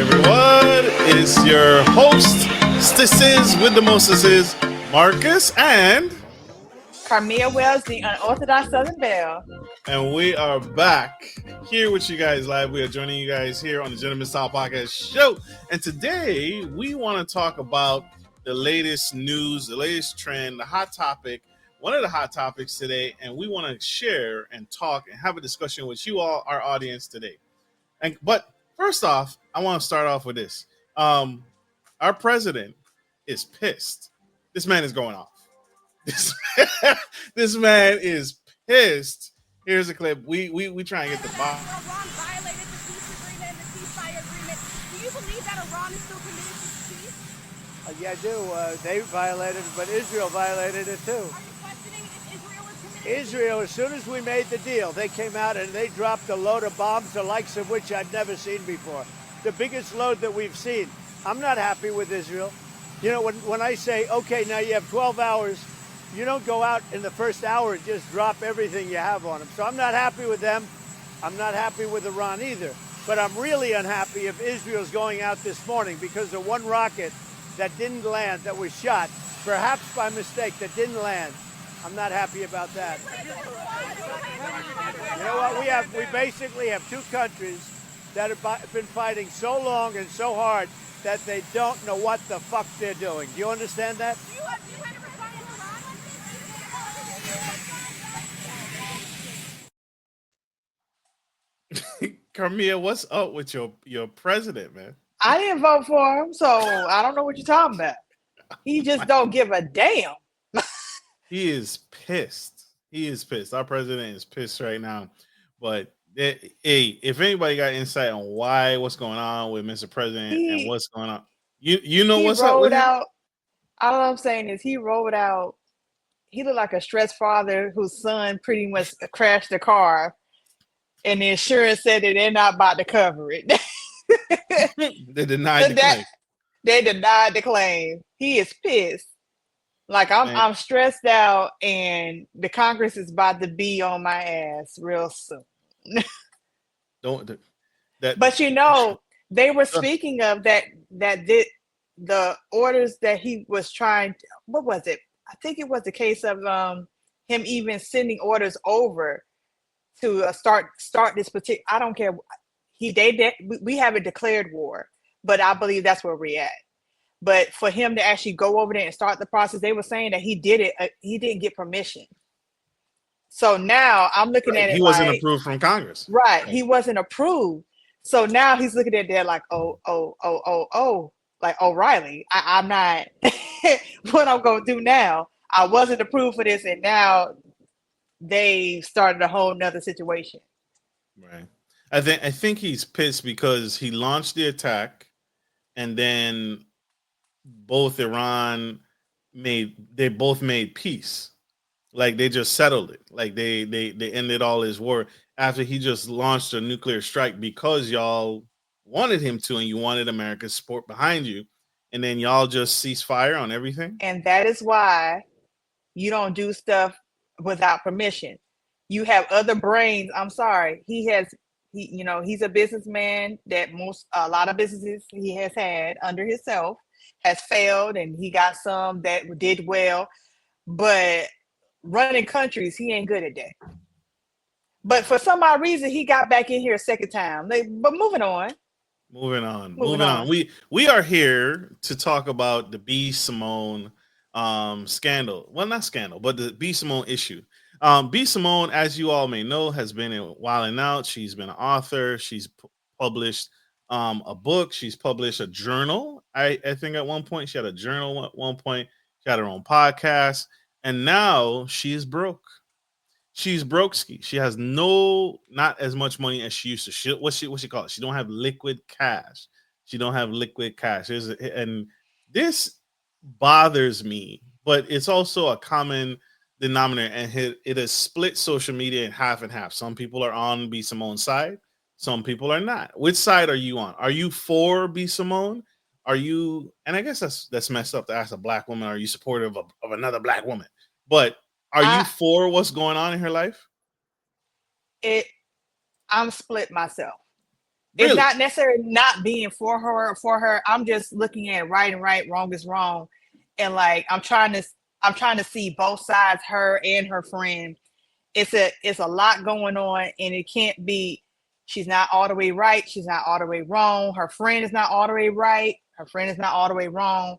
everyone. It's your host, Stisses with the Mostesses, Marcus and Karmea Wells, the Unorthodox Southern Belle. and we are back here with you guys live. We are joining you guys here on the Gentleman Style Podcast Show. And today we want to talk about the latest news, the latest trend, the hot topic, one of the hot topics today. And we want to share and talk and have a discussion with you all, our audience today. But first off, I want to start off with this. Our president is pissed. This man is going off. This man is pissed. Here's a clip. We try and get the bottom. Iran violated the peace agreement and the ceasefire agreement. Do you believe that Iran is still committed to peace? Yeah, I do. They violated it, but Israel violated it too. Are you questioning if Israel is committed? Israel, as soon as we made the deal, they came out and they dropped a load of bombs, the likes of which I'd never seen before. The biggest load that we've seen. I'm not happy with Israel. You know, when I say, okay, now you have 12 hours, you don't go out in the first hour and just drop everything you have on them. So I'm not happy with them. I'm not happy with Iran either. But I'm really unhappy if Israel's going out this morning because of one rocket that didn't land, that was shot, perhaps by mistake, that didn't land. I'm not happy about that. You know what? We basically have two countries that have been fighting so long and so hard that they don't know what the fuck they're doing. Do you understand that? Do you have a response to Iran? Karmea, what's up with your president, man? I didn't vote for him, so I don't know what you're talking about. He just don't give a damn. He is pissed. He is pissed. Our president is pissed right now. But hey, if anybody got insight on what's going on with Mr. President and what's going on, you know what's up with him? All I'm saying is he rolled out. He looked like a stressed father whose son pretty much crashed the car, and the insurance said that they're not about to cover it. They denied the claim. They denied the claim. He is pissed. Like I'm stressed out, and the Congress is about to be on my ass real soon. But you know, they were speaking of the orders that he was trying. What was it? I think it was the case of him even sending orders over to start this particular. I don't care. We haven't declared war, but I believe that's where we're at. But for him to actually go over there and start the process, they were saying that he did it. He didn't get permission. So now I'm looking at it. He wasn't approved from Congress. Right. He wasn't approved. So now he's looking at that like, like O'Reilly. I'm not what I'm gonna do now. I wasn't approved for this, and now they started a whole nother situation. Right. I think he's pissed because he launched the attack, and then both Iran both made peace. Like they just settled it. Like they ended all his war after he just launched a nuclear strike because y'all wanted him to, and you wanted America's support behind you, and then y'all just cease fire on everything. And that is why you don't do stuff without permission. You have other brains. I'm sorry. He's a businessman that a lot of businesses he has had under himself has failed, and he got some that did well, but running countries, he ain't good at that. But for some odd reason, he got back in here a second time. But moving on. We are here to talk about the B. Simone scandal. Well, not scandal, but the B. Simone issue. B. Simone, as you all may know, has been in Wild 'N Out. She's been an author. She's published a book. She's published a journal. I think at one point she had a journal. At one point she had her own podcast, and now she is broke. She's broke-ski. She has not as much money as she used to. What she call it? She don't have liquid cash. And this bothers me, but it's also a common denominator, and it has split social media in half and half. Some people are on B. Simone's side. Some people are not. Which side are you on? Are you for B. Simone? Are you? And I guess that's messed up to ask a black woman. Are you supportive of another black woman? But are you for what's going on in her life? I'm split myself. Really? It's not necessarily not being for her. I'm just looking at right and right, wrong is wrong. And like I'm trying to see both sides, her and her friend. It's a lot going on, and it can't be she's not all the way right, she's not all the way wrong, her friend is not all the way right, her friend is not all the way wrong.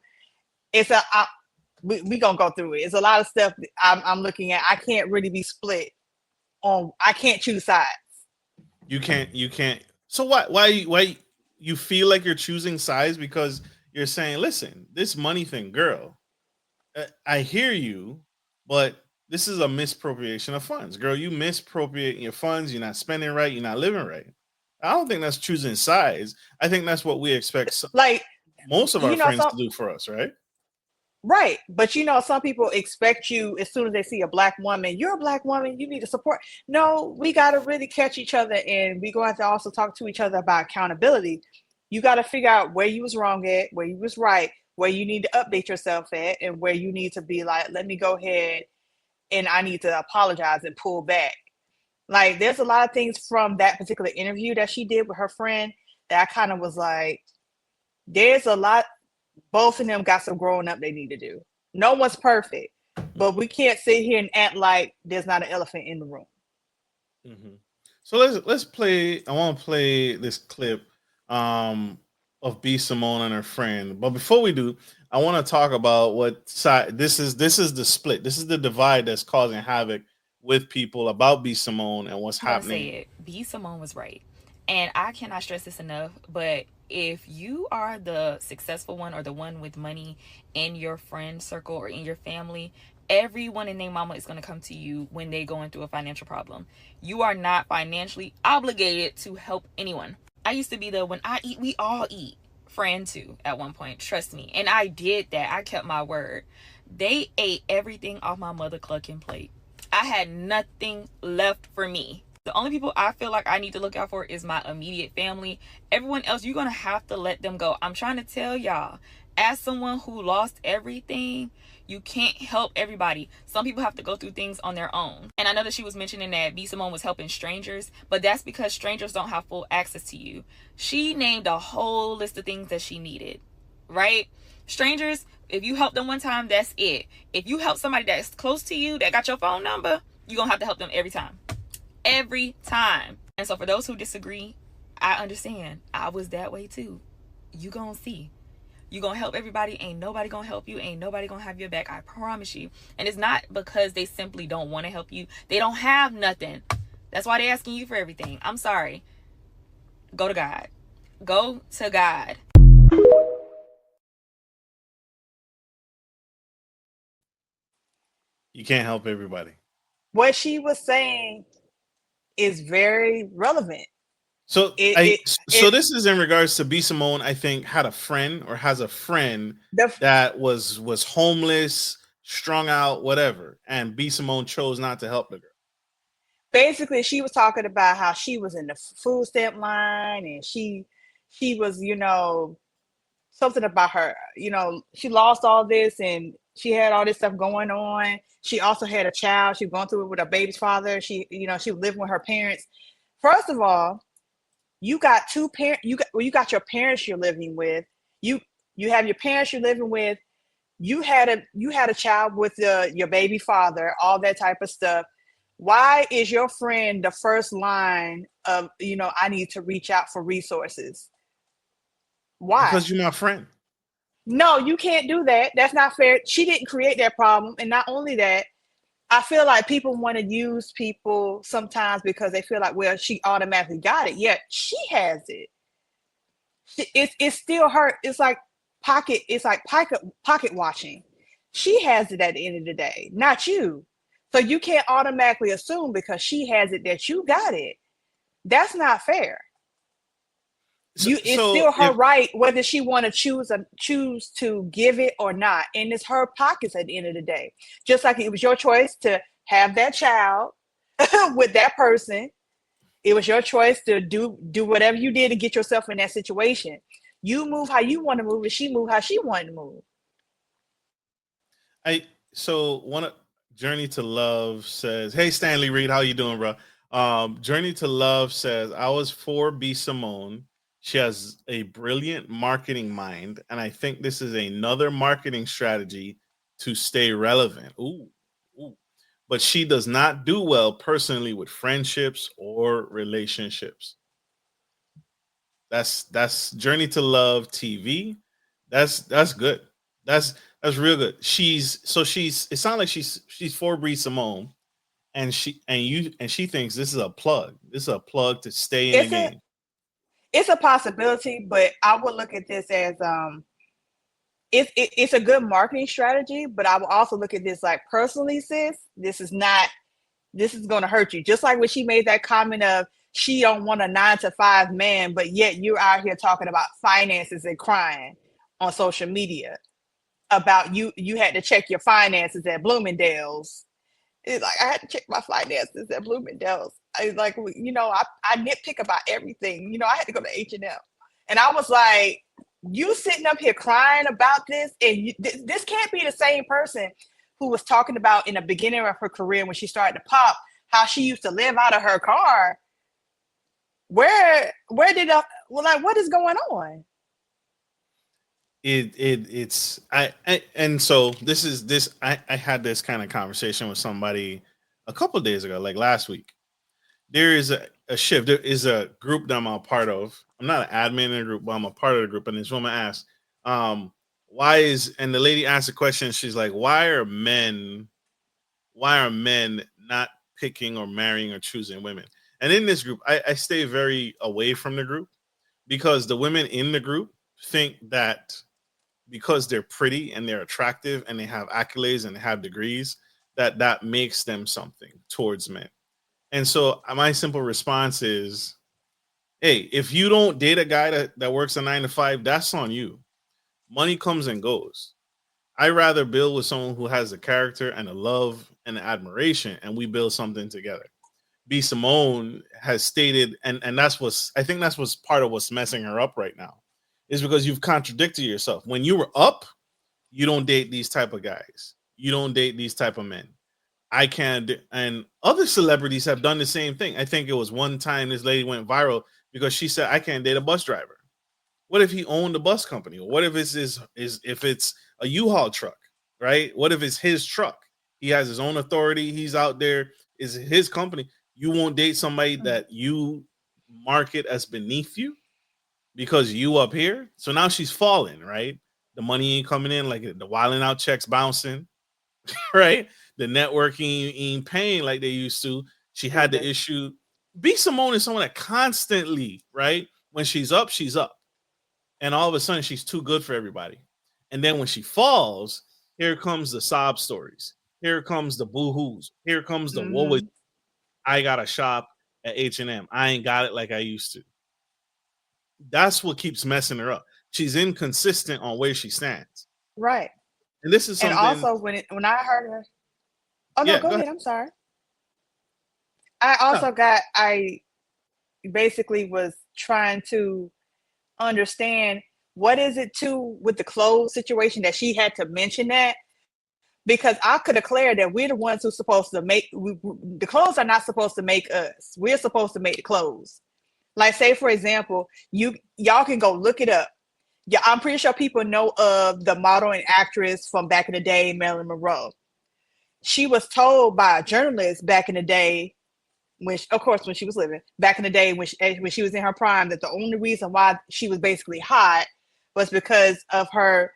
We gonna go through it. It's a lot of stuff I'm looking at. I can't really be split on. I can't choose sides. You can't. So why you feel like you're choosing sides because you're saying, listen, this money thing, girl, I hear you, but this is a misappropriation of funds, girl. You misappropriate your funds. You're not spending right. You're not living right. I don't think that's choosing sides. I think that's what we expect Like most of our friends some to do for us, right? right, but some people expect you as soon as they see a black woman. You're a black woman. You need to support. No, we got to really catch each other, and we going to have to also talk to each other about accountability. You got to figure out where you was wrong at, where you was right, where you need to update yourself at, and where you need to be like, let me go ahead and I need to apologize and pull back. Like, there's a lot of things from that particular interview that she did with her friend that I kind of was like, there's a lot. Both of them got some growing up they need to do. No one's perfect, but we can't sit here and act like there's not an elephant in the room. Mm-hmm. So let's play. I want to play this clip of B Simone and her friend. But before we do, I want to talk about what side this is. This is the split. This is the divide that's causing havoc with people about B Simone and what's happening. Say it. B Simone was right, and I cannot stress this enough. But if you are the successful one or the one with money in your friend circle or in your family, everyone and their mama is going to come to you when they're going through a financial problem. You are not financially obligated to help anyone. I used to be the when I eat, we all eat friend too at one point. Trust me. And I did that. I kept my word. They ate everything off my mother clucking plate. I had nothing left for me. The only people I feel like I need to look out for is my immediate family. Everyone else, you're going to have to let them go. I'm trying to tell y'all, as someone who lost everything, you can't help everybody. Some people have to go through things on their own. And I know that she was mentioning that B Simone was helping strangers, but that's because strangers don't have full access to you. She named a whole list of things that she needed, right? Strangers, if you help them one time, that's it. If you help somebody that's close to you, that got your phone number, you're going to have to help them every time. Every time. And so for those who disagree, I understand. I was that way too. You gonna see. You gonna help everybody. Ain't nobody gonna help you. Ain't nobody gonna have your back. I promise you. And it's not because they simply don't want to help you. They don't have nothing. That's why they're asking you for everything. I'm sorry. Go to God. Go to God. You can't help everybody. What she was saying is very relevant. So this is in regards to B Simone. I think had a friend or has a friend that was homeless, strung out, whatever, and B Simone chose not to help the girl. Basically, she was talking about how she was in the food stamp line, and she was, something about her, she lost all this, and she had all this stuff going on. She also had a child. She was going through it with her baby's father. She was living with her parents. First of all, you got two parents. You got your parents you're living with. You have your parents you're living with. You had a child with your baby father. All that type of stuff. Why is your friend the first line of I need to reach out for resources? Why? Because you're my friend. No, you can't do that. That's not fair. She didn't create that problem. And not only that, I feel like people want to use people sometimes because they feel like, well, she automatically got it. Yeah, she has it. It's still her. It's like pocket watching. She has it at the end of the day, not you. So you can't automatically assume because she has it that you got it. That's not fair. It's still her right whether she want to choose to give it or not, and it's her pockets at the end of the day. Just like it was your choice to have that child with that person, it was your choice to do whatever you did to get yourself in that situation. You move how you want to move, and she move how she wanted to move. Journey to Love says, "Hey Stanley Reed, how you doing, bro? Journey to Love says, I was for B. Simone. She has a brilliant marketing mind, and I think this is another marketing strategy to stay relevant. Ooh, ooh. But she does not do well personally with friendships or relationships. That's Journey to Love TV. That's good. That's real good. She's it sounds like she's for Bree Simone, and she thinks this is a plug. This is a plug to stay in the game. It's a possibility, but I would look at this as it's a good marketing strategy, but I will also look at this like personally, sis, this is going to hurt you. Just like when she made that comment of she don't want a 9-to-5 man, but yet you're out here talking about finances and crying on social media about you had to check your finances at Bloomingdale's. It's like, I had to check my finances at Bloomingdale's. I was like, I nitpick about everything. I had to go to H&M. And I was like, you sitting up here crying about this, and this can't be the same person who was talking about in the beginning of her career when she started to pop, how she used to live out of her car. Where did what is going on? I had this kind of conversation with somebody a couple of days ago, like last week. There is a shift. There is a group that I'm a part of. I'm not an admin in a group, but I'm a part of the group. And this woman asked, and the lady asked a question. She's like, why are men not picking or marrying or choosing women? And in this group, I stay very away from the group because the women in the group think that because they're pretty and they're attractive and they have accolades and they have degrees, that makes them something towards men. And so my simple response is, hey, if you don't date a guy that works a 9-to-5, that's on you. Money comes and goes. I rather build with someone who has a character and a love and an admiration, and we build something together. B. Simone has stated, and I think that's what's part of what's messing her up right now, is because you've contradicted yourself. When you were up, you don't date these type of guys. You don't date these type of men. I can't, and other celebrities have done the same thing. I think it was one time this lady went viral because she said, I can't date a bus driver. What if he owned a bus company? Or what if if it's a U-Haul truck, right? What if it's his truck? He has his own authority. He's out there. Is his company. You won't date somebody that you market as beneath you because you up here. So now she's falling, right? The money ain't coming in, like the wilding out checks bouncing, right? The networking ain't paying like they used to. She had the issue. B. Simone is someone that constantly, right? When she's up, she's up. And all of a sudden, she's too good for everybody. And then when she falls, here comes the sob stories. Here comes the boo-hoos. Here comes the woe is. I got to shop at H&M. I ain't got it like I used to. That's what keeps messing her up. She's inconsistent on where she stands. Right. And this is something. And also, when I heard her. Oh, no, go ahead. I'm sorry. I basically was trying to understand what is it too with the clothes situation that she had to mention that, because I could declare that we're the ones who's supposed to make the clothes are not supposed to make us. We're supposed to make the clothes. Like, say for example, y'all can go look it up. Yeah, I'm pretty sure people know of the model and actress from back in the day, Marilyn Monroe. She was told by a journalist back in the day, when she was living, back in the day when she was in her prime, that the only reason why she was basically hot was because of her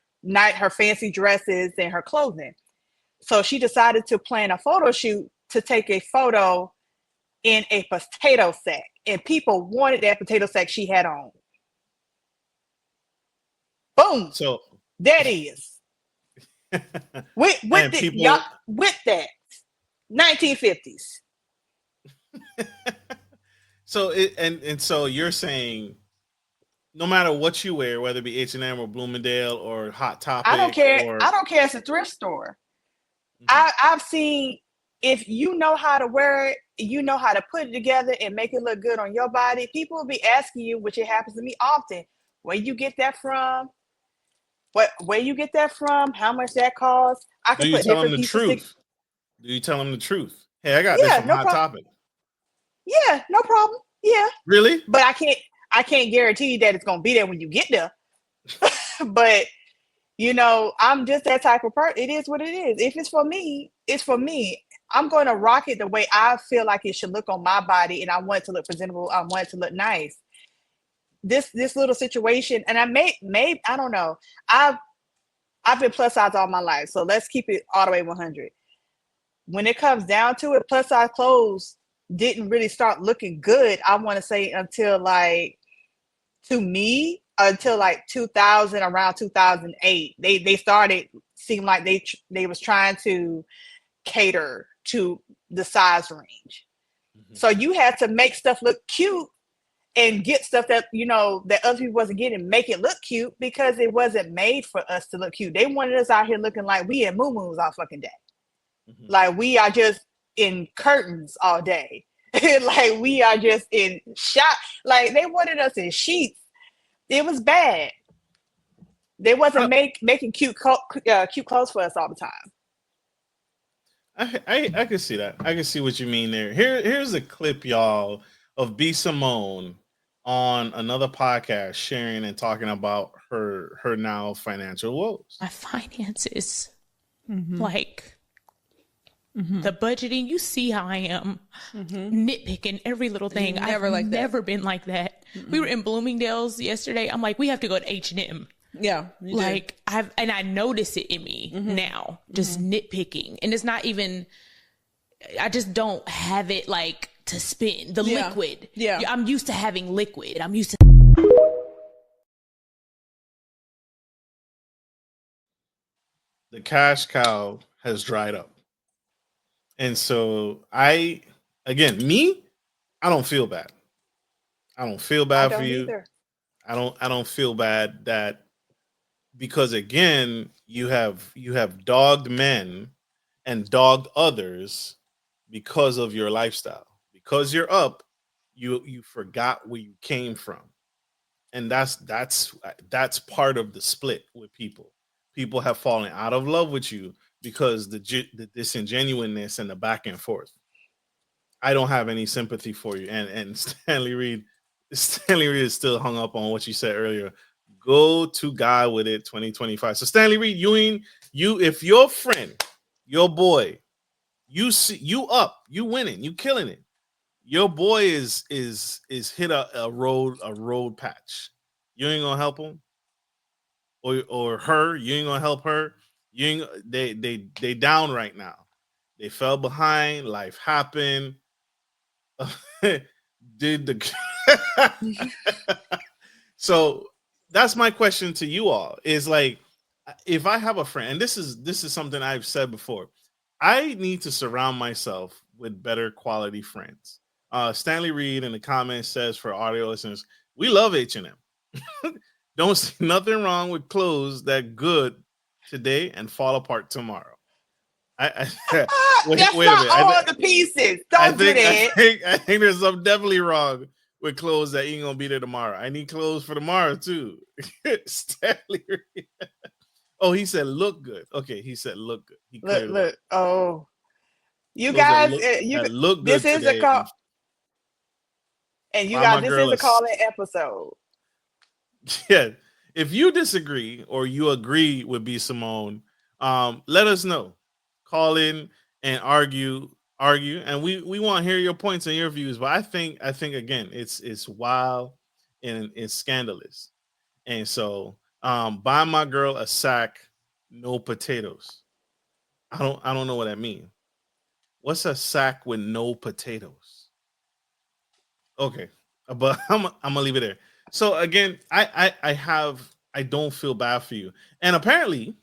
fancy dresses and her clothing. So she decided to plan a photo shoot to take a photo in a potato sack, and people wanted that potato sack she had on. Boom. So that is. with that 1950s. So so you're saying no matter what you wear, whether it be H&M or Bloomingdale or Hot Topic, I don't care. I don't care. It's a thrift store. I've seen, if you know how to wear it, you know how to put it together and make it look good on your body. People will be asking you, which it happens to me often, where you get that from. Where you get that from? How much that costs? I can put different pieces. Do you tell them the truth? Hey, I got this from Hot Topic. Yeah, no problem. Yeah. Really? But I can't guarantee you that it's gonna be there when you get there. But I'm just that type of person. It is what it is. If it's for me, it's for me. I'm going to rock it the way I feel like it should look on my body, and I want it to look presentable. I want it to look nice. This little situation, and I don't know. I've been plus size all my life, so let's keep it all the way 100. When it comes down to it, plus size clothes didn't really start looking good. I want to say until like 2000, around 2008, they started seem like they was trying to cater to the size range. So you had to make stuff look cute and get stuff that that other people wasn't getting, make it look cute, because it wasn't made for us to look cute. They wanted us out here looking like we in muumuus all fucking day. Like we are just in curtains all day. Like we are just in shot. Like they wanted us in sheets. It was bad. They wasn't making cute clothes for us all the time. I can see that. I can see what you mean there. Here's a clip, y'all, of B. Simone on another podcast sharing and talking about her now financial woes. My finances, like the budgeting. You see how I am nitpicking every little thing. I've never been like that. We were in Bloomingdale's yesterday. I'm like, we have to go to H&M. Yeah, like I notice it in me now, just nitpicking, and it's not even. I just don't have it like to spend the liquid. Yeah, I'm used to having liquid. I'm used to. The cash cow has dried up, and so I don't feel bad. I don't feel bad for you. Either. I don't feel bad that. Because again, you have dogged men and dogged others because of your lifestyle. Because you're up, you forgot where you came from, and that's part of the split with people. People have fallen out of love with you because the disingenuousness and the back and forth. I don't have any sympathy for you, and Stanley Reed is still hung up on what you said earlier. Go to God with it 2025. So Stanley Reed, if your friend, your boy, you up, you winning, you killing it. Your boy is hit a road patch. You ain't gonna help him, or her. You ain't gonna help her. They down right now. They fell behind. Life happened. So. That's my question to you all is like, if I have a friend, and this is something I've said before, I need to surround myself with better quality friends. Stanley Reed in the comments says, for audio listeners, we love H&M. Don't see nothing wrong with clothes that good today and fall apart tomorrow. That's not all the pieces. Don't do that. I think there's something definitely wrong with clothes that ain't gonna be there tomorrow. I need clothes for tomorrow too. Stanley. Oh, he said look good. Okay, he said look good. He look. Oh, you guys, look good. This is a call, and you guys, this is a call-in episode. Yeah, if you disagree or you agree with B. Simone, let us know. Call in and argue, and we want to hear your points and your views. But I think again, it's wild and it's scandalous. And so buy my girl a sack, no potatoes. I don't know what that means. What's a sack with no potatoes? Okay, but I'm gonna leave it there. So again, I don't feel bad for you. And apparently,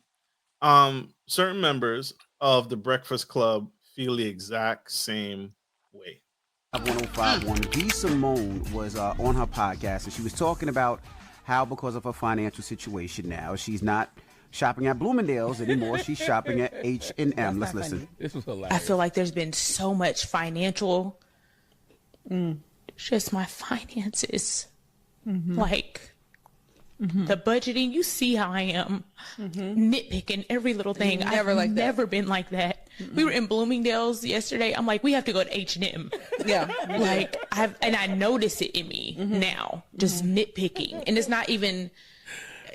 certain members of the Breakfast Club feel the exact same way. 1051 B. Simone was on her podcast, and she was talking about how, because of her financial situation now, she's not shopping at Bloomingdale's anymore. She's shopping at H&M. Let's listen. This was hilarious. I feel like there's been so much financial, just my finances, like the budgeting. You see how I am nitpicking every little thing. I've never been like that. We were in Bloomingdale's yesterday. I'm like, we have to go to H&M. Yeah. Like, I notice it in me now, just nitpicking. And it's not even,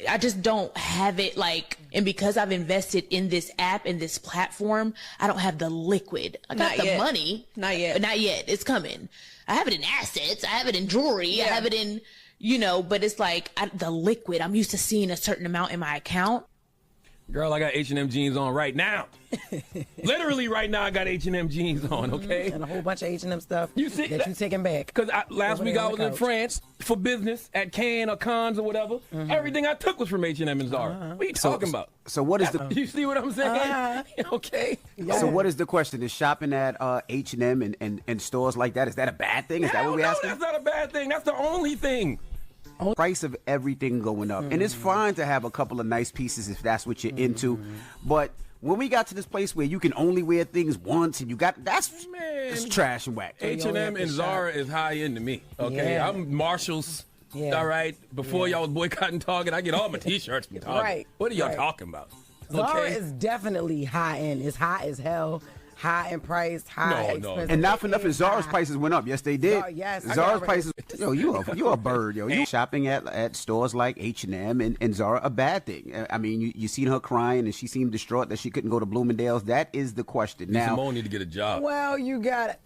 I just don't have it like, and because I've invested in this app and this platform, I don't have the liquid. I got the money. Not yet. Not yet. It's coming. I have it in assets. I have it in jewelry. I have it in, you know, but it's like the liquid. I'm used to seeing a certain amount in my account. Girl, I got H&M jeans on right now. Literally right now, I got H&M jeans on, okay? And a whole bunch of H&M stuff you see that you taking back. Because last week I was in France for business at Cannes or Cannes or whatever. Everything I took was from H&M and Zara. What are you talking about? So what is the... You see what I'm saying? Okay. So what is the question? Is shopping at H&M and stores like that, is that a bad thing? Is that what we're asking? That's not a bad thing. That's the only thing. Price of everything going up. And it's fine to have a couple of nice pieces if that's what you're into. But when we got to this place where you can only wear things once and you got, it's trash and whack. H&M and Zara is high end to me. Okay. Yeah. I'm Marshalls. All right. Before y'all was boycotting Target, I get all my t-shirts from Target. Right. What are y'all talking about? Zara is definitely high end. It's high as hell. High in price, expensive. And not for nothing, Zara's prices went up. Yes, they did. Yes. Zara's prices. Yo, you a bird, yo. You shopping at stores like H&M and Zara a bad thing? I mean, you seen her crying and she seemed distraught that she couldn't go to Bloomingdale's. That is the question. Now, Simone need to get a job. Well, you got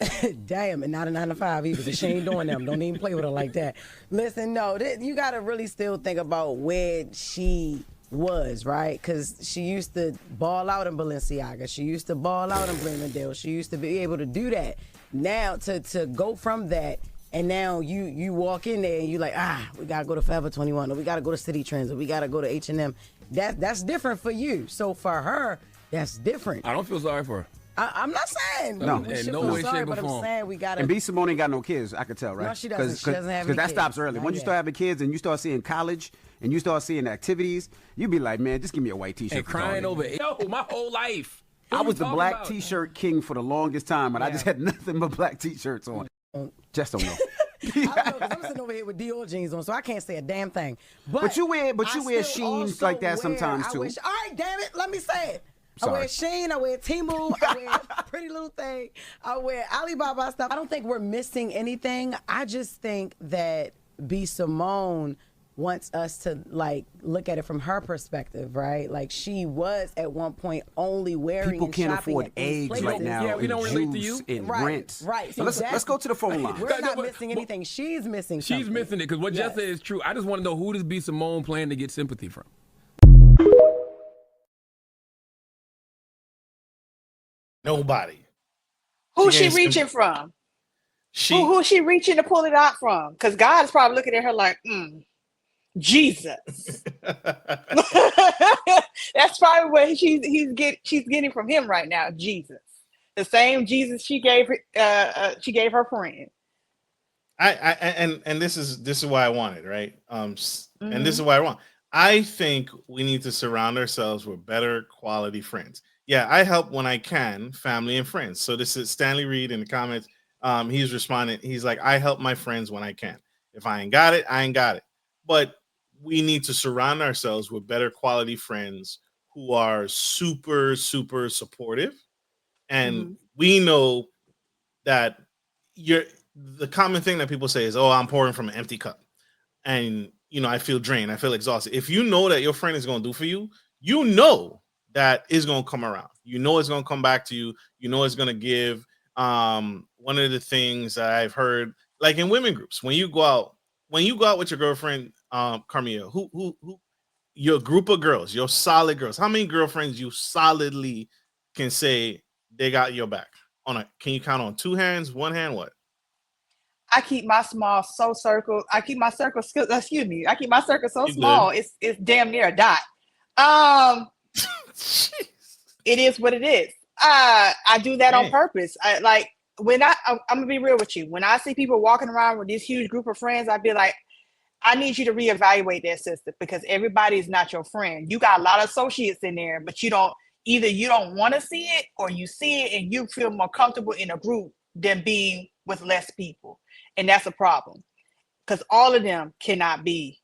damn, and not a 9 to 5 either. Because she ain't doing them. Don't even play with her like that. Listen, no, you got to really still think about where she was, right? Because she used to ball out in Balenciaga. She used to ball out in Bloomingdale. She used to be able to do that. Now to go from that, and now you walk in there and you like, we gotta go to Forever 21, or we gotta go to City Trends, or we gotta go to H&M. That's different for you. So for her, that's different. I don't feel sorry for her. I'm not saying no. we should no feel way, sorry, shape, or but I'm form. saying we gotta. And B. Simone ain't got no kids, I could tell, right? No, she doesn't. She doesn't have any Because that kids. stops early. Not Once you yet. start having kids and you start seeing college and you start seeing activities, you be like, man, just give me a white t-shirt. And crying over it. Yo, my whole life. I was the black t-shirt king for the longest time, and I just had nothing but black t-shirts on. Just don't know. I don't know, 'cause I'm sitting over here with Dior jeans on, so I can't say a damn thing. But you wear Sheins like that sometimes too. All right, damn it, let me say it. Sorry. I wear Shein, I wear Temu, I wear Pretty Little Thing, I wear Alibaba stuff. I don't think we're missing anything. I just think that B. Simone wants us to like look at it from her perspective, right? Like she was at one point only wearing. People and can't shopping afford at these eggs places. right now. Yeah, we don't and relate to juice you. and Right, rent. right. So let's go to the phone line. We're not missing anything. She's missing She's something. missing it because what Jess said is true. I just want to know, who does B. Simone plan to get sympathy from? Nobody. Who's She she ain't reaching from? She Who's she reaching to pull it out from? Because God is probably looking at her like, Jesus. That's probably what she's getting from him right now. Jesus, the same Jesus she gave her friend. And this is why I want it, right? And this is why I want. I think we need to surround ourselves with better quality friends. Yeah, I help when I can, family and friends. So this is Stanley Reed in the comments. He's responding. He's like, I help my friends when I can. If I ain't got it, I ain't got it. But we need to surround ourselves with better quality friends who are super, super supportive. And we know that the common thing that people say is, oh, I'm pouring from an empty cup. And, I feel drained. I feel exhausted. If you know that your friend is going to do for you, you know that is going to come around. You know it's going to come back to you. You know it's going to give. One of the things that I've heard, like in women groups, when you go out with your girlfriend, Karmea, who your group of girls, your solid girls, how many girlfriends you solidly can say they got your back? Can you count on 2 hands, 1 hand? What? I keep my circle. I keep my circle so small. It's damn near a dot. It is what it is. I do that on purpose. I'm gonna be real with you. When I see people walking around with this huge group of friends, I'd be like, I need you to reevaluate that system, because everybody is not your friend. You got a lot of associates in there, but you don't want to see it, or you see it and you feel more comfortable in a group than being with less people. And that's a problem, because all of them cannot be.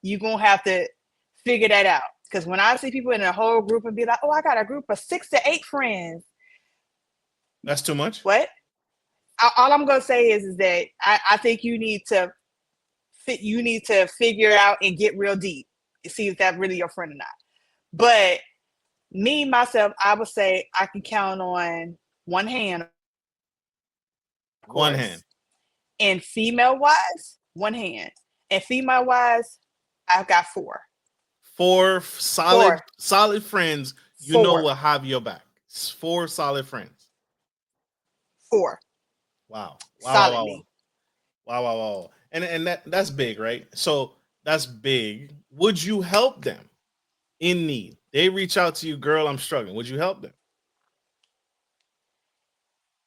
You're gonna have to figure that out. Because when I see people in a whole group and be like, oh, I got a group of 6 to 8 friends. That's too much. What? All I'm gonna say is that I think you need to figure out and get real deep and see if that's really your friend or not. But me, myself, I would say I can count on one hand. One hand. And female wise, one hand. And female wise, I've got 4. 4 solid friends you 4. know will have your back. 4 solid friends. 4. Wow. Solidly. Wow. And that's big, right? So that's big. Would you help them in need? They reach out to you, girl, I'm struggling. Would you help them?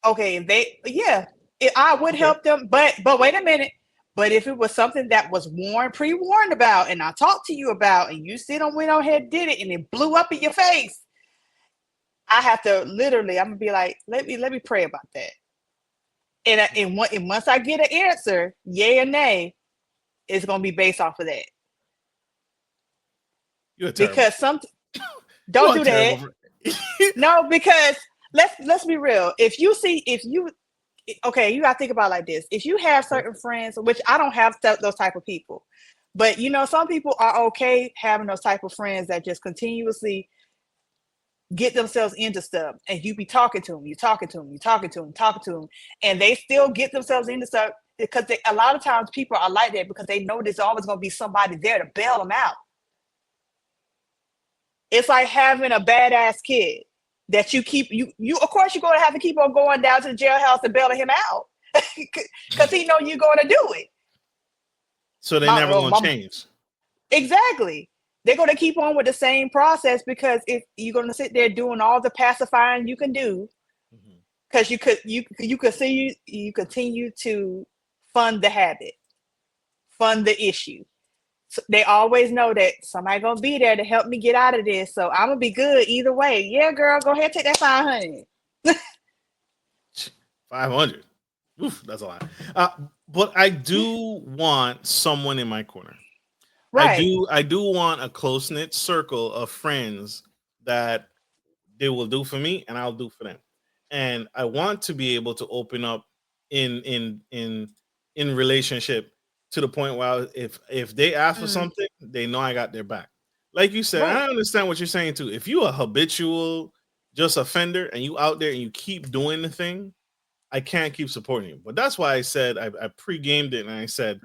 Okay, I would help them, but wait a minute. But if it was something that was pre-warned about, and I talked to you about, and you went on ahead, did it, and it blew up in your face, I have to literally, I'm gonna be like, let me pray about that. And once I get an answer, yay or nay, it's gonna be based off of that. Because don't do that. No, because let's be real. Okay, you gotta think about it like this. If you have certain friends, which I don't have those type of people, but some people are okay having those type of friends that just continuously get themselves into stuff, and you be talking to them, and they still get themselves into stuff because a lot of times people are like that because they know there's always gonna be somebody there to bail them out. It's like having a badass kid that you of course you're going to have to keep on going down to the jailhouse and bailing him out because he know you're going to do it. So they never going to change. Exactly. They're going to keep on with the same process because if you're going to sit there doing all the pacifying you can do, because you continue to fund the habit, fund the issue. So they always know that somebody gonna be there to help me get out of this, so I'm gonna be good either way. Yeah, girl, go ahead, take that 500. 500. Oof, that's a lot. But I do want someone in my corner. Right. I do want a close knit circle of friends that they will do for me and I'll do for them. And I want to be able to open up in relationship to the point where if they ask for something, they know I got their back. Like you said, I understand what you're saying too. If you a habitual just offender and you out there and you keep doing the thing, I can't keep supporting you. But that's why I said I pre-gamed it and I said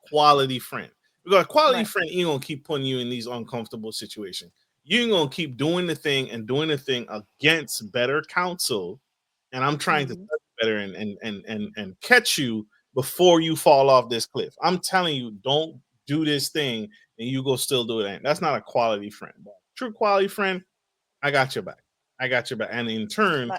quality friend. Because quality friend ain't gonna keep putting you in these uncomfortable situations. You ain't gonna keep doing the thing against better counsel. And I'm trying to do better and catch you before you fall off this cliff. I'm telling you, don't do this thing and you go still do it. That's not a quality friend. True quality friend, I got your back. And in turn,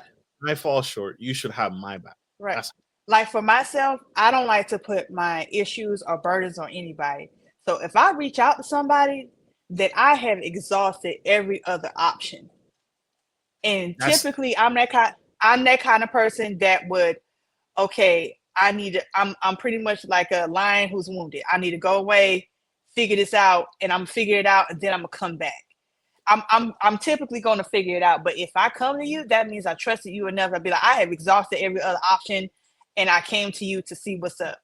I fall short, you should have my back. Right. Like for myself, I don't like to put my issues or burdens on anybody. So if I reach out to somebody, that I have exhausted every other option. And typically I'm that kind of person that would, okay, I'm pretty much like a lion who's wounded. I need to go away, figure this out, and I'm figure it out, and then I'm gonna come back. I'm typically gonna figure it out. But if I come to you, that means I trusted you enough. I'd be like, I have exhausted every other option, and I came to you to see what's up.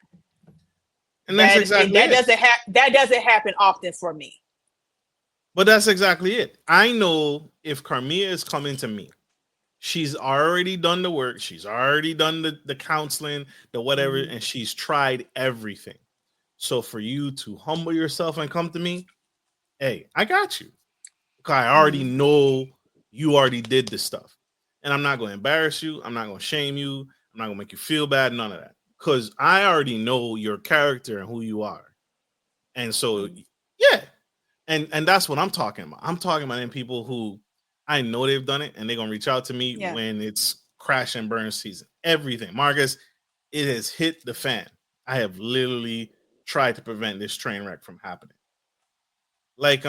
And that's exactly that doesn't happen often for me. But that's exactly it. I know if Karmea is coming to me, she's already done the work. She's already done the counseling, the whatever, and she's tried everything. So for you to humble yourself and come to me, hey, I got you. I already know you already did this stuff. And I'm not going to embarrass you. I'm not going to shame you. I'm not going to make you feel bad. None of that. Because I already know your character and who you are. And so, yeah. And that's what I'm talking about. I'm talking about them people who I know they've done it and they're going to reach out to me when it's crash and burn season. Everything. Marcus, it has hit the fan. I have literally tried to prevent this train wreck from happening. Like,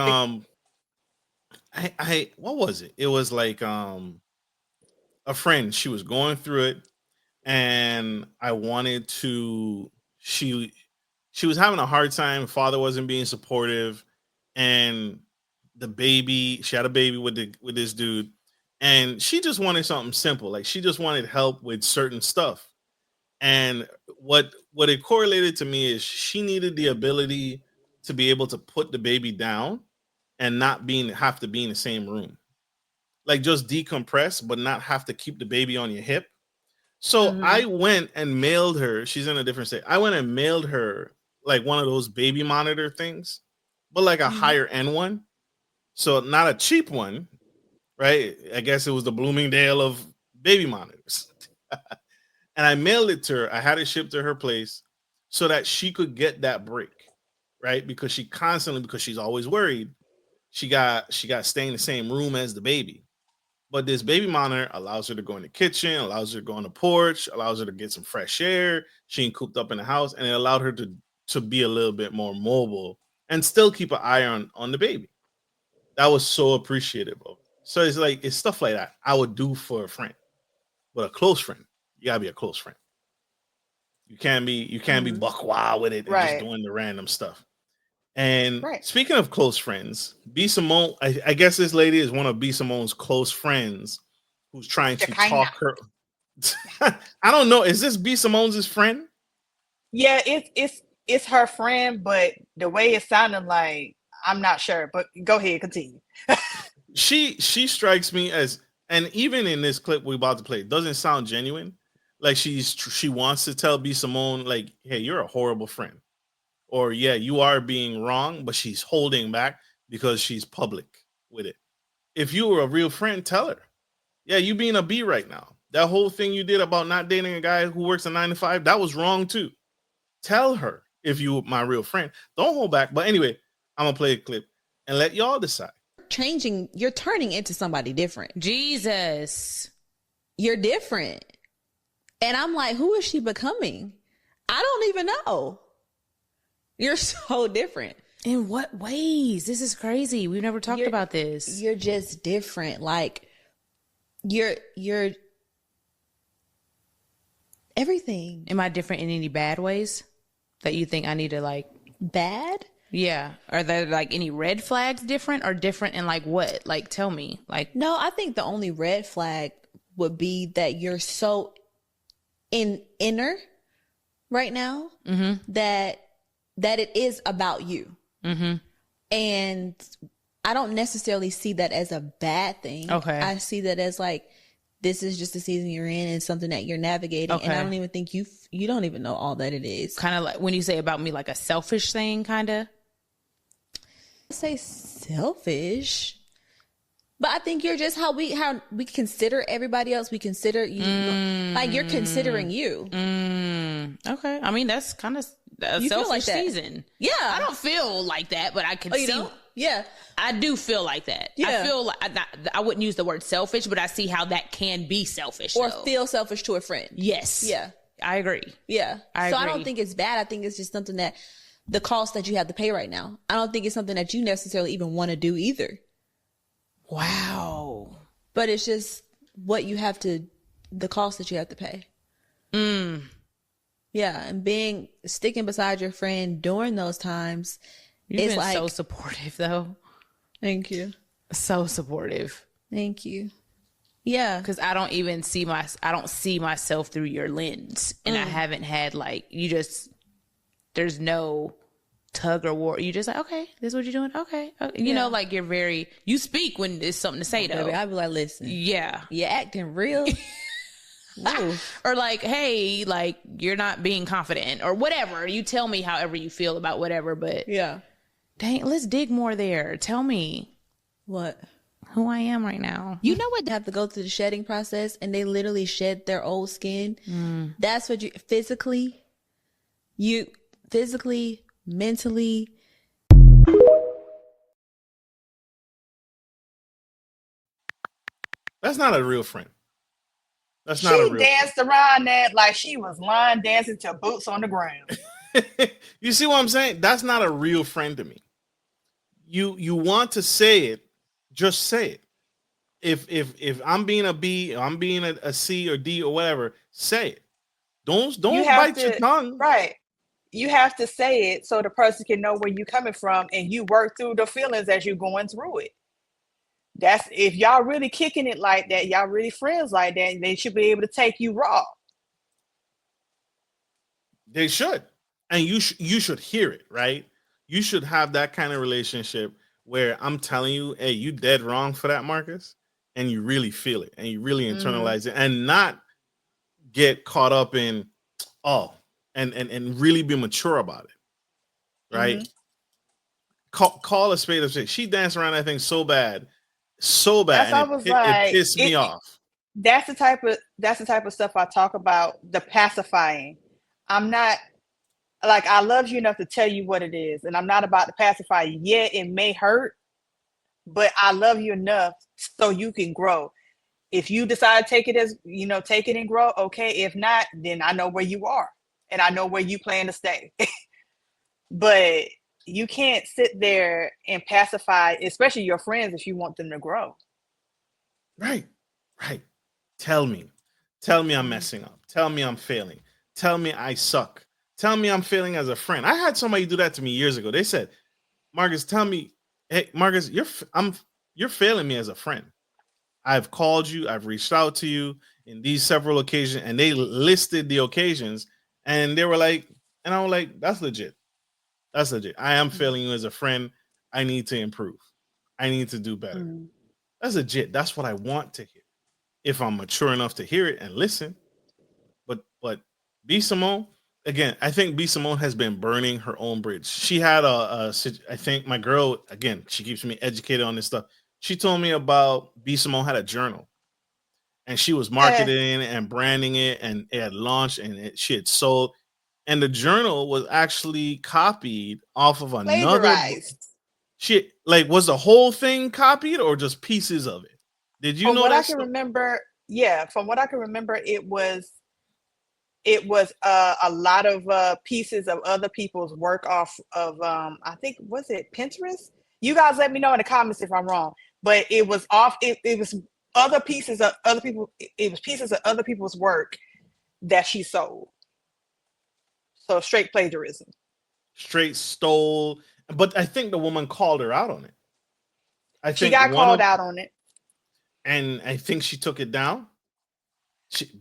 what was it? It was like a friend. She was going through it, and I wanted to. She was having a hard time. Father wasn't being supportive, and the baby. She had a baby with this dude, and she just wanted something simple. Like she just wanted help with certain stuff. And what it correlated to me is she needed the ability to be able to put the baby down and not have to be in the same room. Like just decompress, but not have to keep the baby on your hip. So I went and mailed her. She's in a different state. I went and mailed her like one of those baby monitor things, but like a higher end one. So not a cheap one, right? I guess it was the Bloomingdale of baby monitors. And I mailed it to her. I had it shipped to her place so that she could get that break, right? Because she's always worried, she got to stay in the same room as the baby. But this baby monitor allows her to go in the kitchen, allows her to go on the porch, allows her to get some fresh air. She ain't cooped up in the house, and it allowed her to be a little bit more mobile and still keep an eye on the baby. That was so appreciative of it. So it's stuff like that I would do for a friend. But a close friend, you gotta be a close friend. You can't be buck wild with it and just doing the random stuff. And speaking of close friends, B. Simone, I guess this lady is one of B. Simone's close friends who's trying to talk her. I don't know. Is this B. Simone's friend? Yeah, it's her friend, but the way it sounded like, I'm not sure. But go ahead, continue. She strikes me as, and even in this clip we're about to play, it doesn't sound genuine. Like she wants to tell B. Simone, like, hey, you're a horrible friend. Or, yeah, you are being wrong, but she's holding back because she's public with it. If you were a real friend, tell her. Yeah, you being a B right now. That whole thing you did about not dating a guy who works a 9 to 5, that was wrong too. Tell her if you were my real friend. Don't hold back. But anyway, I'm going to play a clip and let y'all decide. You're turning into somebody different. Jesus. You're different. And I'm like, who is she becoming? I don't even know. You're so different. In what ways? This is crazy. We've never talked about this. You're just different. Like you're everything. Am I different in any bad ways that you think I need to like? Bad? Yeah. Are there like any red flags different or different in like what? Like tell me. Like no, I think the only red flag would be that you're so inner right now that it is about you. And I don't necessarily see that as a bad thing. Okay. I see that as like, this is just the season you're in and something that you're navigating. Okay. And I don't even think you don't even know all that it is. Kind of like when you say about me, like a selfish thing, kind of. I say selfish, but I think you're just how we consider everybody else. We consider you, like you're considering you. Okay. I mean, that's kind of a selfish season. Yeah. I don't feel like that, but I can see. Don't? Yeah. I do feel like that. Yeah. I feel like I wouldn't use the word selfish, but I see how that can be selfish. Or feel selfish to a friend. Yes. Yeah. I agree. Yeah. I agree. I don't think it's bad. I think it's just something that the cost that you have to pay right now. I don't think it's something that you necessarily even want to do either. Wow. But it's just what you have to, the cost that you have to pay. Yeah. And sticking beside your friend during those times. You've been like, so supportive though. Thank you. So supportive. Thank you. Yeah. Cause I don't even I don't see myself through your lens. And I haven't had like, there's no tug or war. You just like, okay, this is what you're doing. Okay. You know, like you speak when there's something to say though. Baby, I'd be like, listen. Yeah. You're acting real. Or like, hey, like you're not being confident or whatever. You tell me however you feel about whatever, but yeah. Dang, let's dig more there. Tell me. What? Who I am right now. You know what? They have to go through the shedding process and they literally shed their old skin. That's what physically, mentally. That's not a real friend. That's not a real. She danced around that like she was line dancing to boots on the ground. You see what I'm saying? That's not a real friend to me. You want to say it, just say it. If I'm being a B, or I'm being a C or D or whatever, say it. Don't bite your tongue. Right. you have to say it so the person can know where you're coming from, and you work through the feelings as you're going through it. That's if y'all really kicking it like that, y'all really friends like that, they should be able to take you raw. They should. And you should hear it, right? You should have that kind of relationship where I'm telling you, hey, you dead wrong for that, Marcus, and you really feel it and you really internalize it, and not get caught up in and really be mature about it, right? Call a spade a spade. She danced around that thing so bad, and it pissed me off. That's the type of stuff I talk about, the pacifying. I'm not like, I love you enough to tell you what it is, and I'm not about to pacify you. Yeah, it may hurt, but I love you enough so you can grow. If you decide to take it as, take it and grow, okay. If not, then I know where you are and I know where you plan to stay. But you can't sit there and pacify, especially your friends, if you want them to grow. Right. Tell me I'm messing up. Tell me I'm failing. Tell me I suck. Tell me I'm failing as a friend. I had somebody do that to me years ago. They said, Marcus, tell me, hey, Marcus, you're failing me as a friend. I've called you, I've reached out to you in these several occasions, and they listed the occasions, and they were like, and I was like, that's legit. That's legit. I am failing you as a friend. I need to improve. I need to do better. That's legit. That's what I want to hear. If I'm mature enough to hear it and listen. But B. Simone, again, I think B. Simone has been burning her own bridge. She had I think my girl, again, she keeps me educated on this stuff. She told me about B. Simone had a journal, and she was marketing and branding it, and it had launched, and she had sold. And the journal was actually copied off of another. Plagiarized. Was the whole thing copied or just pieces of it? Did you know that? From what I can remember, it was a lot of pieces of other people's work off of I think, was it Pinterest? You guys let me know in the comments if I'm wrong, but it was off. It was other pieces of other people. It was pieces of other people's work that she sold. So straight plagiarism. Straight stole. But I think the woman called her out on it. She got called out on it. And I think she took it down.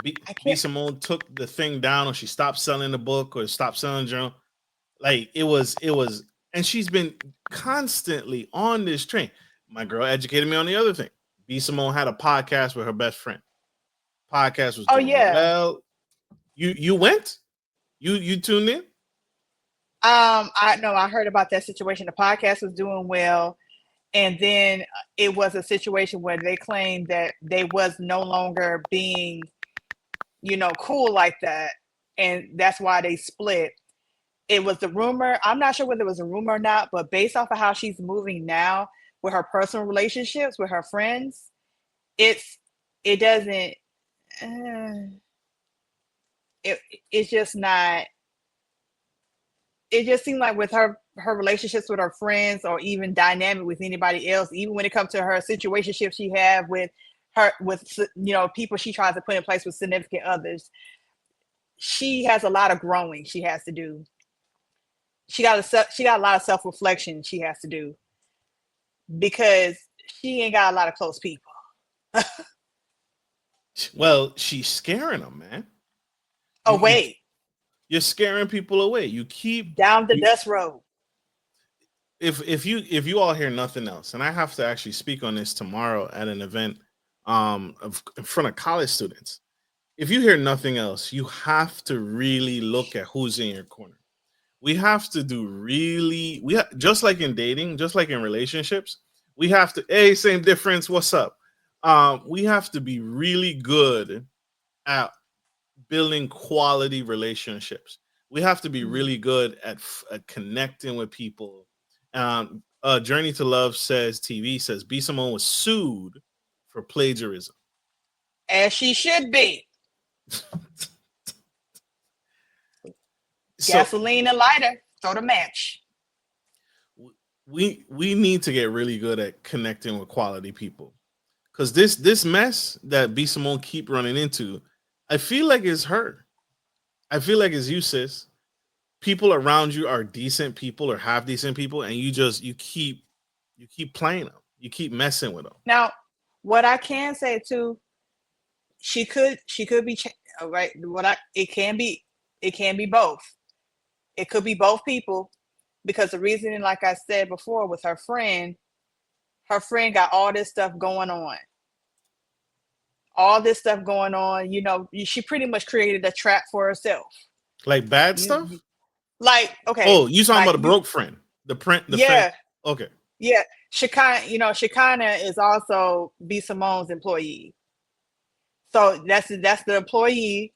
B. Simone took the thing down, or she stopped selling the book, or stopped selling the journal. Like it was, and she's been constantly on this train. My girl educated me on the other thing. B. Simone had a podcast with her best friend. Podcast was doing well. You went? You tuned in? I heard about that situation. The podcast was doing well, and then it was a situation where they claimed that they was no longer being, cool like that, and that's why they split. It was the rumor. I'm not sure whether it was a rumor or not, but based off of how she's moving now with her personal relationships with her friends, it's just not. It just seemed like with her relationships with her friends, or even dynamic with anybody else, even when it comes to her situationship she had with people she tries to put in place with significant others, she has a lot of growing she has to do. She got a lot of self-reflection she has to do, because she ain't got a lot of close people. Well, she's scaring them, man. Wait. You're scaring people away. You keep down the dust road. If you all hear nothing else, and I have to actually speak on this tomorrow at an event in front of college students. If you hear nothing else, you have to really look at who's in your corner. We have to just like in dating, just like in relationships, we have to, same difference, what's up? We have to be really good at building quality relationships. We have to be really good at connecting with people. Journey to Love TV says B. Simone was sued for plagiarism. As she should be. Gasoline and lighter, throw the match. We need to get really good at connecting with quality people, because this mess that B. Simone keep running into, I feel like it's her. I feel like it's you, sis. people around you are decent people or half decent people, and you keep playing them, you keep messing with them. Now, what I can say too, she could be right. It can be both. It could be both people, because the reason, like I said before, with her friend got all this stuff going on. All this stuff going on, you know, she pretty much created a trap for herself. Like bad stuff? Like, okay. Oh, you talking about a broke friend? The friend. Okay. Yeah. Shekinah is also B. Simone's employee. So that's the employee,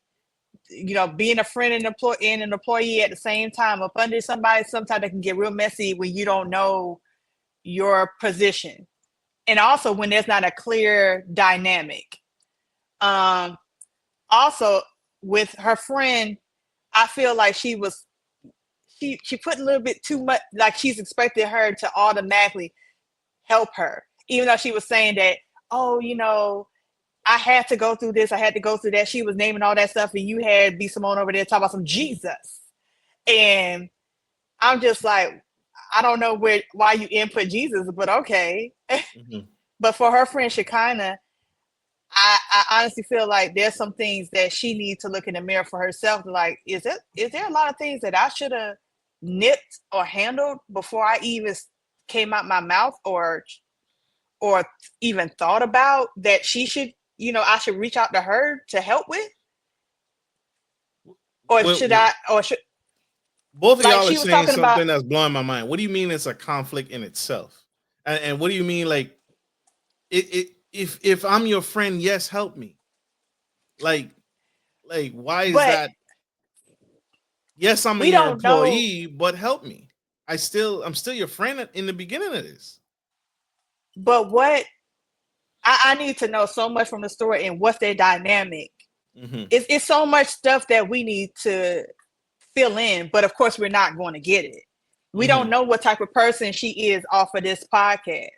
you know, being a friend and an employee at the same time up under somebody. Sometimes it can get real messy when you don't know your position. And also when there's not a clear dynamic. Also with her friend, I feel like she put a little bit too much, like she's expected her to automatically help her, even though she was saying that, oh, you know, I had to go through this, I had to go through that. She was naming all that stuff, and you had B. Simone over there talking about some Jesus. And I'm just like, I don't know why you input Jesus, but okay. Mm-hmm. But for her friend Shekinah, I honestly feel like there's some things that she needs to look in the mirror for herself. Like, is there a lot of things that I should have nipped or handled before I even came out my mouth, or even thought about that she should, you know, I should reach out to her to help with? Or both of y'all are saying something that's blowing my mind. What do you mean it's a conflict in itself? And what do you mean, like, if I'm your friend, yes, help me. Like why is that? Yes, I'm your employee, but help me. I'm still your friend in the beginning of this. But what I need to know so much from the story and what's their dynamic. Mm-hmm. It's so much stuff that we need to fill in, but of course we're not going to get it. We don't know what type of person she is off of this podcast.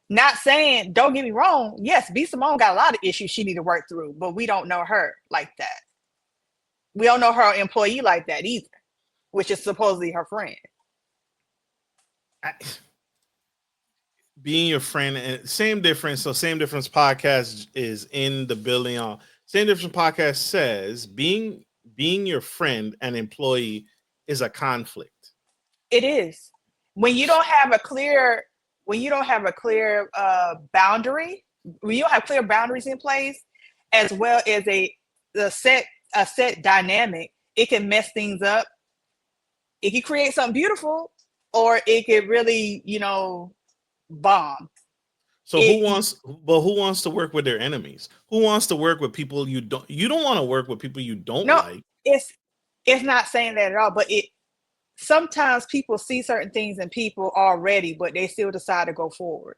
Not saying, don't get me wrong, yes, B. Simone got a lot of issues she need to work through, but we don't know her like that. We don't know her employee like that either, which is supposedly her friend. Being your friend, and same difference. So Same Difference podcast is in the building. On Same Difference podcast says being your friend and employee is a conflict. It is. When you don't have a clear boundary, when you don't have clear boundaries in place, as well as a set dynamic, it can mess things up. It can create something beautiful, or it could really, you know, bomb. So who wants to work with their enemies? Who wants to work with people you don't want to work with people you don't like? It's not saying that at all, but sometimes people see certain things in people already, but they still decide to go forward.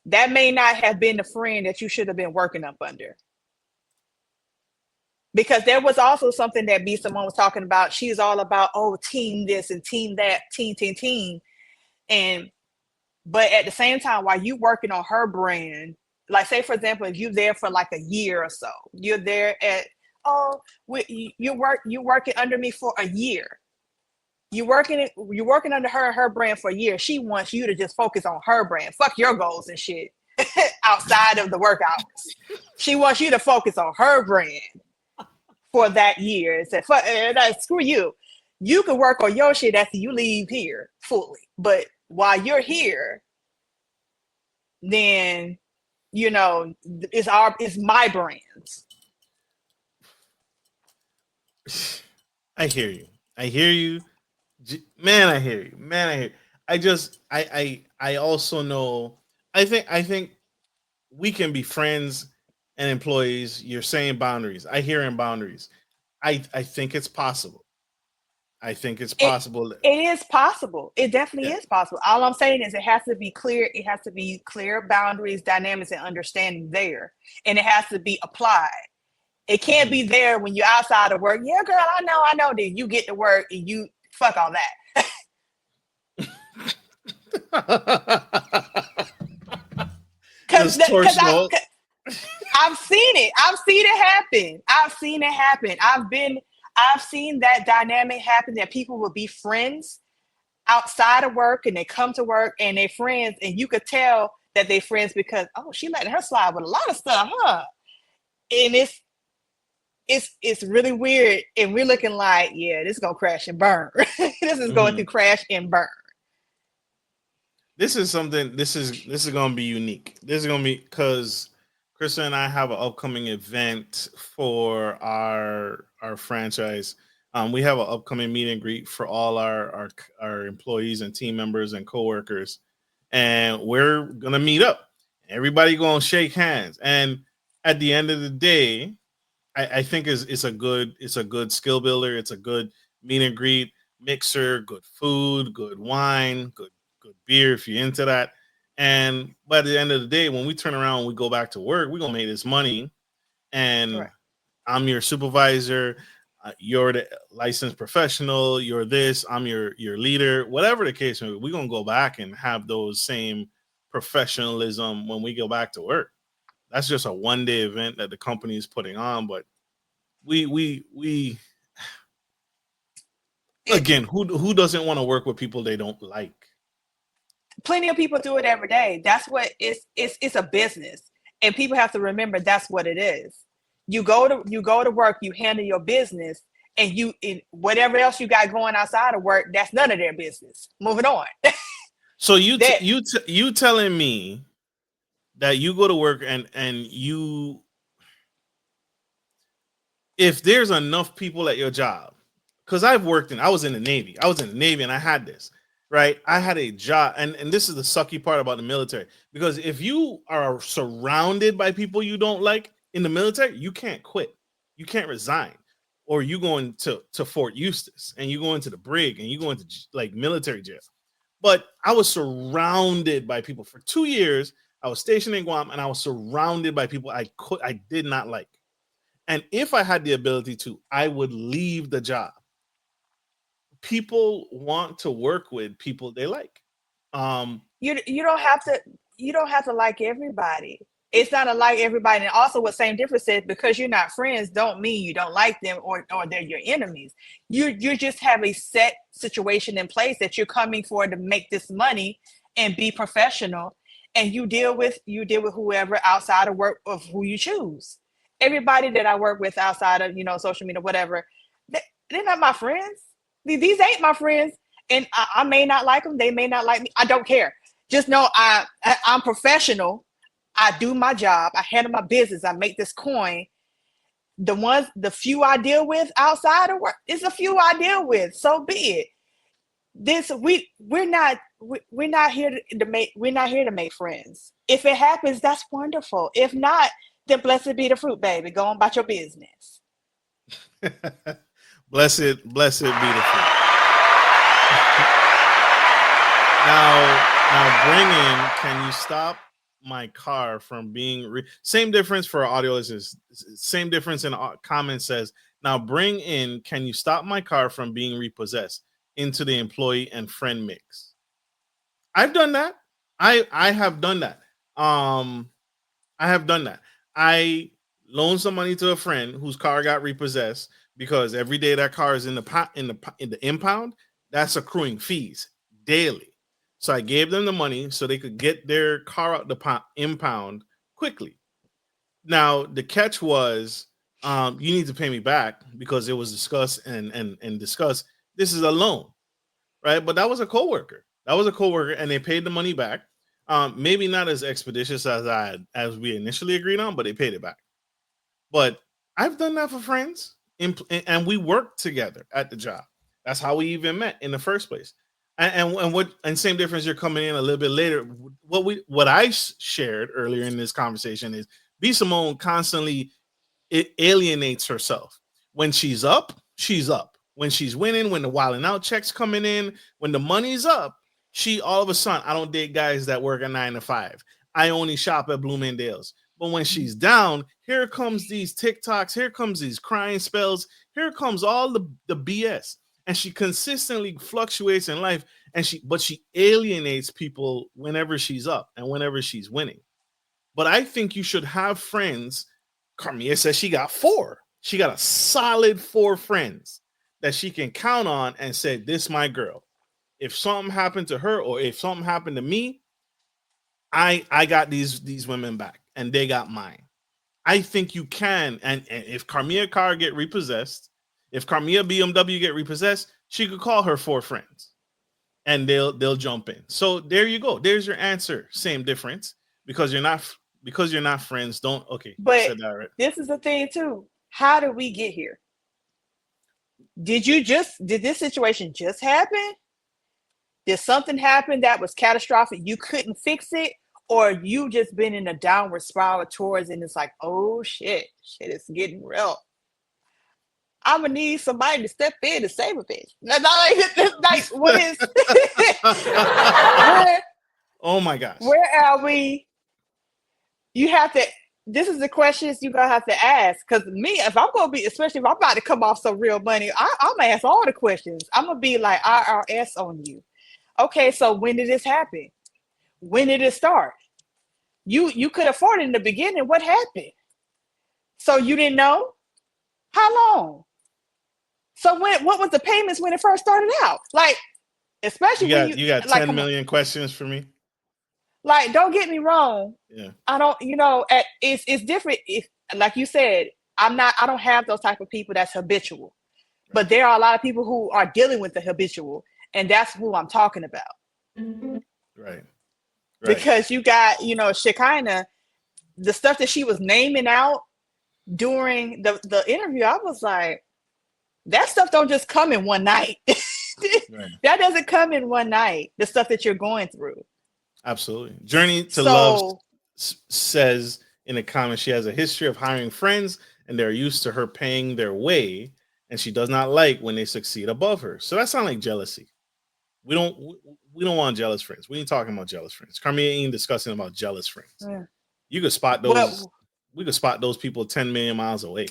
That may not have been the friend that you should have been working up under. Because there was also something that B. Simone was talking about. She's all about, team this and team that, team. But at the same time, while you working on her brand, like say, for example, if you're there for like a year or so, you're there at, you're working under me for a year. You're working under her brand for a year. She wants you to just focus on her brand. Fuck your goals and shit outside of the work hours. She wants you to focus on her brand for that year. And say, screw you. You can work on your shit after you leave here fully. But while you're here, then, you know, it's my brands. I hear you. Man, I hear you. I also know, I think we can be friends and employees. You're saying boundaries. I hear in boundaries. I think it's possible. I think it's possible. It is possible. It definitely is possible. All I'm saying is it has to be clear. It has to be clear boundaries, dynamics, and understanding there. And it has to be applied. It can't be there when you're outside of work. Yeah, girl, I know. Then you get to work and you fuck all that. Because I've seen it. I've seen it happen. I've seen that dynamic happen, that people will be friends outside of work and they come to work and they're friends, and you could tell that they're friends because, oh, she letting her slide with a lot of stuff, huh? And it's really weird, and we're looking like, yeah, this is gonna crash and burn. This is going to crash and burn. This is something. This is gonna be unique. This is gonna be because Krista and I have an upcoming event for our franchise. We have an upcoming meet and greet for all our employees and team members and coworkers, and we're gonna meet up. Everybody gonna shake hands, and at the end of the day, I think it's a good skill builder. It's a good meet and greet mixer. Good food, good wine, good beer if you're into that. And by the end of the day, when we turn around and we go back to work, we're gonna make this money. And Right. I'm your supervisor. You're the licensed professional. You're this. I'm your leader. Whatever the case may be, we're gonna go back and have those same professionalism when we go back to work. That's just a one-day event that the company is putting on, but we again, who doesn't want to work with people they don't like? Plenty of people do it every day. That's what it's a business, and people have to remember that's what it is. You go to work, you handle your business, and whatever else you got going outside of work, that's none of their business. Moving on. So you telling me that you go to work and you, if there's enough people at your job, because I was in the Navy and I had this, right? I had a job, and this is the sucky part about the military, because if you are surrounded by people you don't like in the military, you can't quit, you can't resign, or you go into Fort Eustis and you go into the brig and you go into like military jail. But I was surrounded by people for 2 years. I was stationed in Guam, and I was surrounded by people I did not like. And if I had the ability to, I would leave the job. People want to work with people they like. You don't have to like everybody. It's not a like everybody. And also what Same Difference said, because you're not friends don't mean you don't like them or they're your enemies. You just have a set situation in place that you're coming for to make this money and be professional, and you deal with whoever outside of work of who you choose. Everybody that I work with outside of social media, whatever, they're not my friends. These ain't my friends, and I may not like them. They may not like me. I don't care. Just know I'm professional. I do my job. I handle my business. I make this coin. The few I deal with outside of work is a few I deal with. So be it. We're not here to make friends. If it happens, that's wonderful. If not, then blessed be the fruit, baby. Go on about your business. Blessed be the fruit. Now bring in, can you stop my car from being same difference for our audio listeners, same difference in comment says, now bring in, can you stop my car from being repossessed into the employee and friend mix. I've done that. I have done that. I have done that. I loaned some money to a friend whose car got repossessed, because every day that car is in the impound, that's accruing fees daily. So I gave them the money so they could get their car out the impound quickly. Now the catch was, you need to pay me back, because it was discussed and discussed. This is a loan, right? But that was a coworker. And they paid the money back. Maybe not as expeditious as we initially agreed on, but they paid it back. But I've done that for friends, and we worked together at the job. That's how we even met in the first place. And same difference, you're coming in a little bit later. What I shared earlier in this conversation is B. Simone constantly alienates herself. When she's up, she's up. When she's winning, when the wilding out checks coming in, when the money's up, she all of a sudden, I don't date guys that work a 9 to 5. I only shop at Bloomingdale's. But when she's down, here comes these TikToks, here comes these crying spells, here comes all the BS. And she consistently fluctuates in life, but she alienates people whenever she's up and whenever she's winning. But I think you should have friends. Karmea says she got 4. She got a solid 4 friends that she can count on and say, this my girl. If something happened to her or if something happened to me, I got these women back and they got mine. I think you can. And if Karmea car get repossessed, if Karmea BMW get repossessed, she could call her 4 friends and they'll jump in. So there you go. There's your answer. Same difference. Because you're not friends. Don't okay. But said that right. This is the thing too. How did we get here? Did this situation just happen? Did something happen that was catastrophic? You couldn't fix it, or you just been in a downward spiral towards it, and it's like, oh shit, it's getting real. I'm gonna need somebody to step in to save a bitch. Like what is? Oh my gosh. Where are we? You have to. This is the questions you're gonna have to ask. Because me, if I'm gonna be, especially if I'm about to come off some real money, I'm gonna ask all the questions. I'm gonna be like IRS on you. Okay, so when did this happen? When did it start? You could afford it in the beginning. What happened? So you didn't know? How long? So what was the payments when it first started out? Like, especially you got 10 million questions for me. Like, don't get me wrong. Yeah. I don't, it's different. If, like you said, I don't have those type of people that's habitual. Right. But there are a lot of people who are dealing with the habitual, and that's who I'm talking about. Right. Because you got, Shekinah, the stuff that she was naming out during the interview, I was like, that stuff don't just come in one night. Right. That doesn't come in one night, the stuff that you're going through. Absolutely. Journey to Love says in the comments she has a history of hiring friends and they're used to her paying their way, and she does not like when they succeed above her. So that sounds like jealousy. We don't want jealous friends. We ain't talking about jealous friends. Karmea ain't discussing about jealous friends. Yeah. You could spot those. We could spot those people 10 million miles away.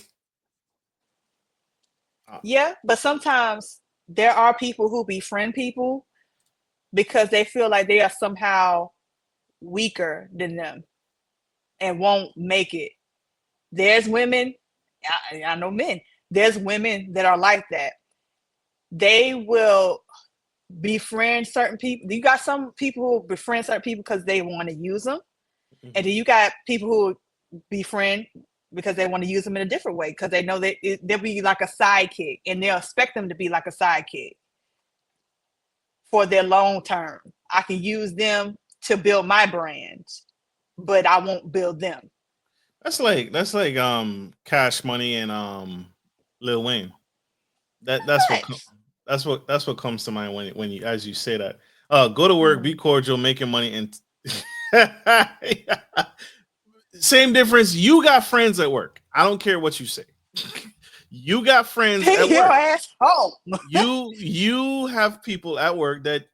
Yeah, but sometimes there are people who befriend people because they feel like they are somehow weaker than them and won't make it. There's women, I know men, there's women that are like that. They will befriend certain people. You got some people who befriend certain people because they want to use them. Mm-hmm. And then you got people who befriend because they want to use them in a different way because they know that they'll be like a sidekick and they'll expect them to be like a sidekick for their long term. I can use them to build my brand, but I won't build them. That's like Cash Money and Lil Wayne. That's what comes to mind when you as you say that. Go to work, be cordial, making money, and same difference. You got friends at work. I don't care what you say. You got friends at work. Your ass home. You have people at work that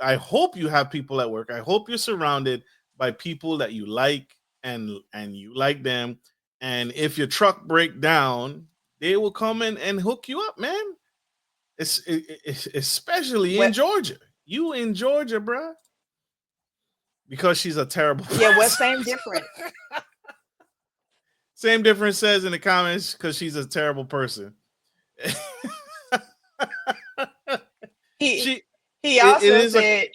I hope you have people at work. I hope you're surrounded by people that you like and you like them. And if your truck break down, they will come in and hook you up, man. It's especially in Georgia. You in Georgia, bro. Because she's a terrible person. Yeah, what's same difference? Same difference says in the comments because she's a terrible person. He also said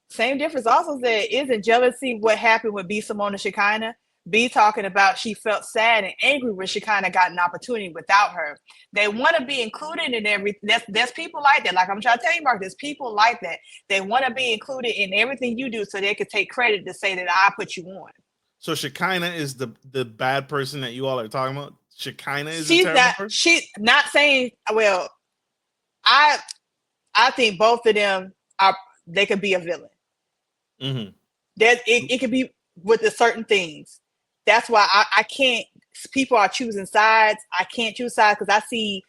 same difference also said, isn't jealousy what happened with B. Simone and Shekinah? B talking about she felt sad and angry when Shekinah got an opportunity without her. They want to be included in everything. There's people like that. Like I'm trying to tell you, Mark, there's people like that. They want to be included in everything you do so they could take credit to say that I put you on. So Shekinah is the bad person that you all are talking about? Shekinah is a terrible person? She's not saying, well, I think both of them they could be a villain. Mm-hmm. It could be with the certain things. That's why I can't. People are choosing sides. I can't choose sides because I see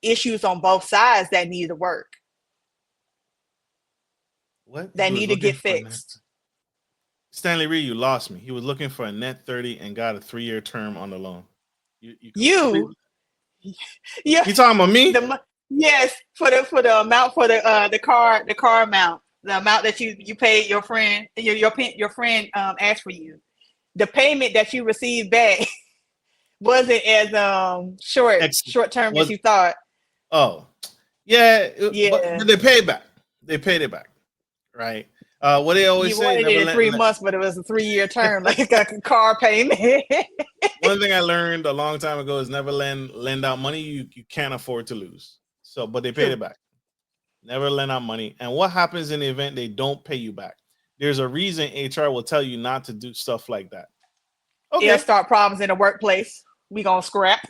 issues on both sides that need to work. What? That need to get fixed. Stanley Reed, you lost me. He was looking for a net 30 and got a 3-year term on the loan. You talking about me? Yes, for the amount for the car amount, the amount that you paid your friend, your friend asked for you, the payment that you received back wasn't as short term as you thought. Oh, yeah. Yeah. But they paid back. They paid it back, right? What they always say. You wanted it in 3 months, but it was a 3-year term, like a car payment. One thing I learned a long time ago is never lend out money you can't afford to lose. So, but they paid it back. Never lend out money. And what happens in the event they don't pay you back? There's a reason HR will tell you not to do stuff like that. Okay. It'll start problems in the workplace. We gonna scrap.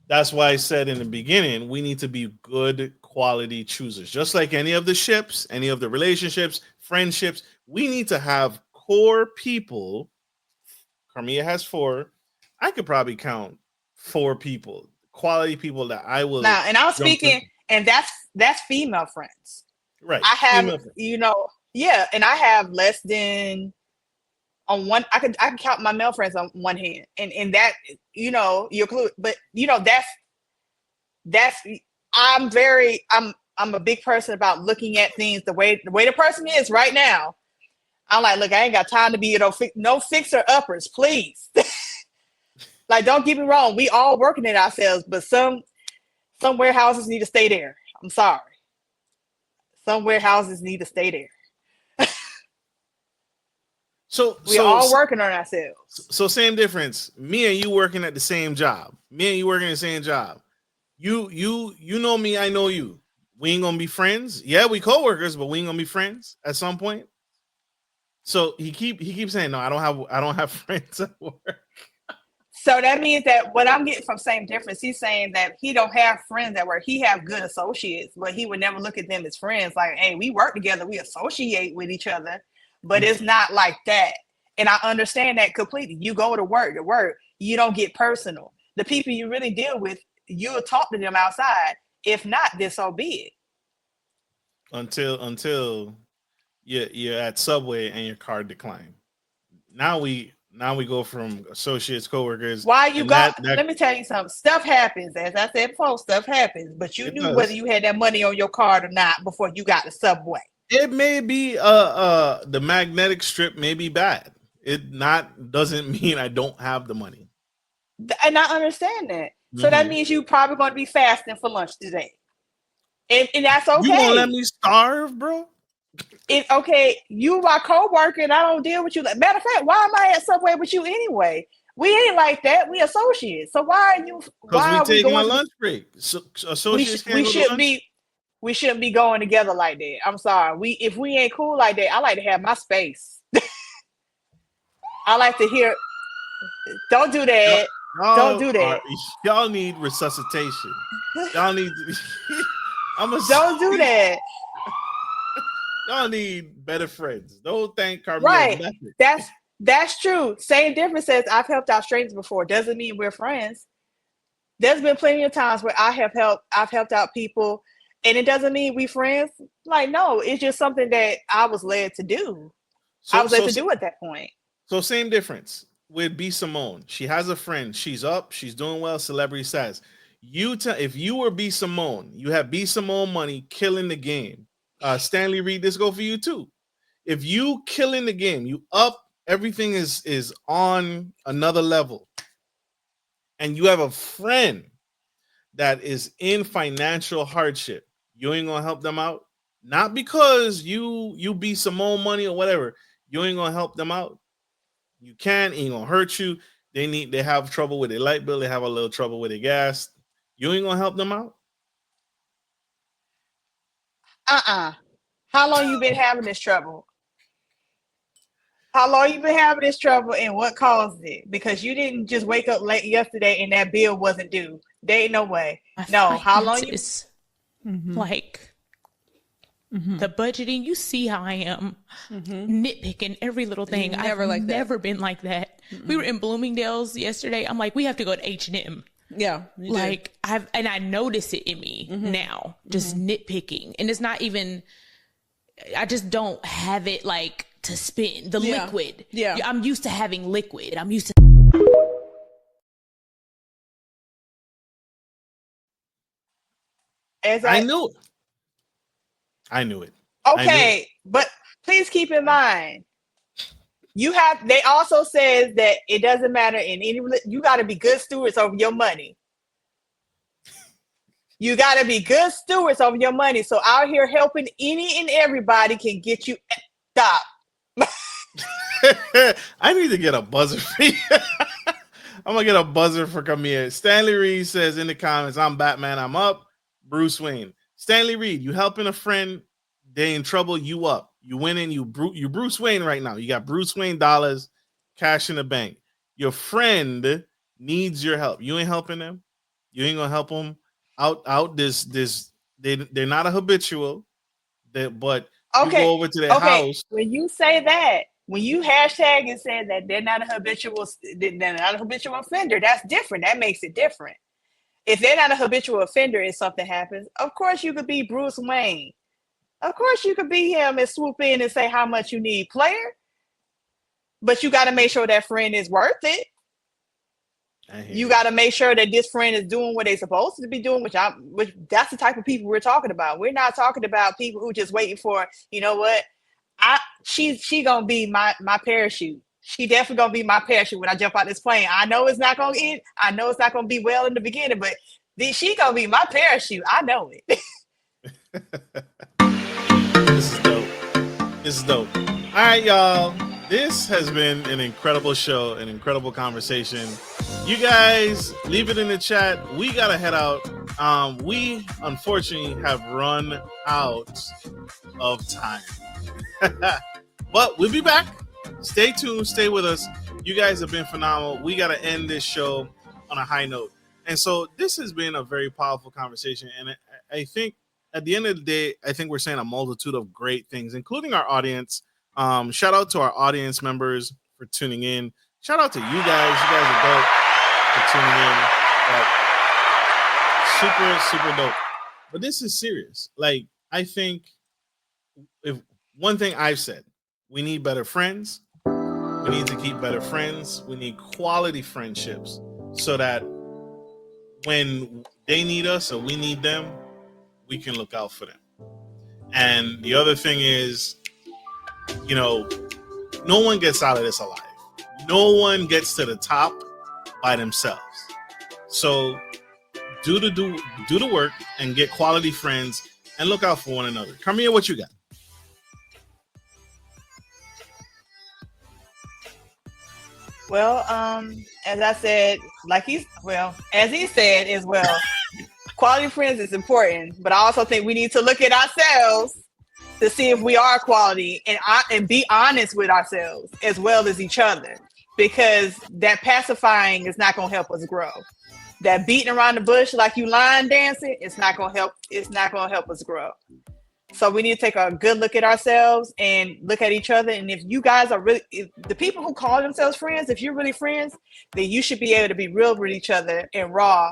That's why I said in the beginning, we need to be good quality choosers. Just like any of the ships, any of the relationships, friendships, we need to have core people. Karmea has 4. I could probably count 4 people, quality people that I will. Now, and I'm speaking, and that's female friends. Right. I have, and I have less than on one. I can count my male friends on one hand, and that you're clue. But that's I'm a big person about looking at things the way the person is right now. I'm like, look, I ain't got time to be no fixer uppers, please. Like, don't get me wrong, we all working it ourselves, but some warehouses need to stay there. I'm sorry. Some warehouses need to stay there. So we're all working on ourselves. So same difference. Me and you working at the same job. You know me, I know you. We ain't gonna be friends. Yeah, we co-workers, but we ain't gonna be friends at some point. So he keeps saying, no, I don't have friends at work. So that means that what I'm getting from same difference, he's saying that he don't have friends at work. He have good associates, but he would never look at them as friends. Like, hey, we work together, we associate with each other, but it's not like that. And I understand that completely. You go to work, you don't get personal. The people you really deal with, you'll talk to them outside. If not, then so be it. Until you're at Subway and your card decline. Now we go from associates, coworkers. Why you got? Let me tell you something. Stuff happens, as I said before. Stuff happens, but you knew whether you had that money on your card or not before you got the Subway. It may be the magnetic strip may be bad. Doesn't mean I don't have the money. And I understand that. So that means you probably going to be fasting for lunch today, and that's okay. You gonna let me starve, bro? It's okay. You my co-worker and I don't deal with you. Matter of fact, why am I at Subway with you anyway? We ain't like that. We associates. So why are you? Why are we taking a lunch break? So associates we shouldn't be going together like that. I'm sorry. If we ain't cool like that, I like to have my space. I like to hear. Don't do that. Don't do that. Y'all need resuscitation. Y'all need. Don't do that. Y'all need better friends. Don't thank Karmea. Right. That's true. Same difference as I've helped out strangers before. Doesn't mean we're friends. There's been plenty of times where I've helped out people, and it doesn't mean we friends. Like, no, it's just something that I was led to do. I was led to do at that point. So same difference with B. Simone. She has a friend. She's up. She's doing well. Celebrity status. If you were B. Simone, you have B. Simone money, killing the game. Stanley Reed, this go for you too. If you killing the game, you up, everything is on another level, and you have a friend that is in financial hardship, you ain't gonna help them out. Not because you be Simone money or whatever. You ain't gonna help them out. You can, ain't gonna hurt you. They have trouble with their light bill. They have a little trouble with their gas. You ain't gonna help them out. How long you been having this trouble? How long you been having this trouble, and what caused it? Because you didn't just wake up late yesterday and that bill wasn't due. There ain't no way. No, how long you? Like the budgeting. You see how I am nitpicking every little thing. I've never been like that. We were in Bloomingdale's yesterday. I'm like, we have to go to H&M. Yeah, like I notice it in me now, just nitpicking, and it's not even. I just don't have it like to spend the liquid. Yeah, I'm used to having liquid. I'm used to. I knew it. Okay, but please keep in mind, They also says that it doesn't matter in any, you got to be good stewards over your money. You got to be good stewards over your money. So out here helping any and everybody can get you. Stop. I need to get a buzzer fee. I'm gonna get a buzzer for Karmea. Stanley Reed says in the comments, "I'm Batman. I'm up." Bruce Wayne. Stanley Reed, you helping a friend? They in trouble. You up. You winning. You Bruce Wayne right now. You got Bruce Wayne dollars, cash in the bank. Your friend needs your help. You ain't helping them. You ain't gonna help them out. This. They're not a habitual. But you go over to their house. When you say that. When you hashtag and say that they're not a habitual offender, that's different. That makes it different. If they're not a habitual offender and something happens, of course you could be Bruce Wayne. Of course you could be him and swoop in and say how much you need, player. But you got to make sure that friend is worth it. You got to make sure that this friend is doing what they're supposed to be doing, which that's the type of people we're talking about. We're not talking about people who just waiting for, you know what? She gonna be my parachute. She definitely gonna be my parachute when I jump out this plane. I know it's not gonna end. I know it's not gonna be well in the beginning, but she gonna be my parachute. I know it. This is dope. All right, y'all. This has been an incredible show, an incredible conversation. You guys leave it in the chat. We gotta head out. We unfortunately have run out of time. But we'll be back. Stay tuned. Stay with us. You guys have been phenomenal. We got to end this show on a high note. And so this has been a very powerful conversation. And I think at the end of the day, I think we're saying a multitude of great things, including our audience. Shout out to our audience members for tuning in. Shout out to you guys. You guys are dope for tuning in. Super, super dope. But this is serious. Like, I think if one thing I've said, we need better friends. We need to keep better friends. We need quality friendships so that when they need us or we need them, we can look out for them. And the other thing is, you know, no one gets out of this alive. No one gets to the top by themselves. So do the work and get quality friends and look out for one another. Karmea, what you got? Well, as I said, as he said as well, quality friends is important, but I also think we need to look at ourselves to see if we are quality and be honest with ourselves as well as each other, because that pacifying is not going to help us grow. That beating around the bush like you line dancing, it's not going to help. It's not going to help us grow. So we need to take a good look at ourselves and look at each other. And if you guys are the people who call themselves friends, if you're really friends, then you should be able to be real with each other and raw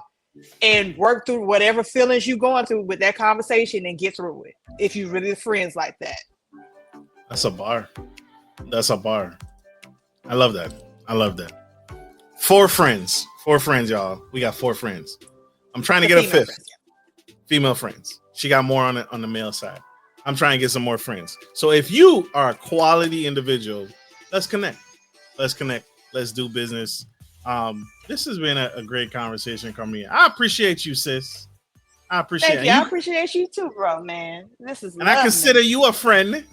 and work through whatever feelings you're going through with that conversation and get through it. If you're really friends like that. That's a bar. I love that. 4 friends, y'all. We got 4 friends. I'm trying to get a 5th. Female friends. She got more on the male side. I'm trying to get some more friends. So if you are a quality individual, let's connect. Let's do business. This has been a great conversation, Karmea. I appreciate you, sis. I appreciate you. I appreciate you too, bro, man. This is I consider you a friend.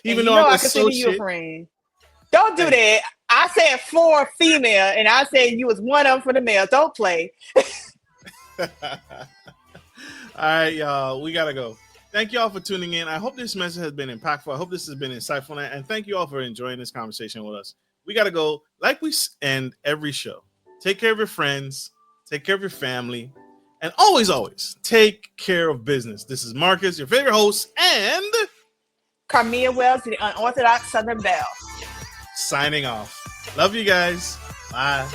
Even though I consider you a friend. Don't do that. I said 4 female, and I said you was one of them for the male. Don't play. All right, y'all. We gotta go. Thank y'all for tuning in. I hope this message has been impactful. I hope this has been insightful, and thank you all for enjoying this conversation with us. We gotta go. Like we end every show. Take care of your friends. Take care of your family. And always take care of business. This is Marcus, your favorite host, and Karmea Wells, the Unorthodox Southern Belle. Signing off. Love you guys. Bye.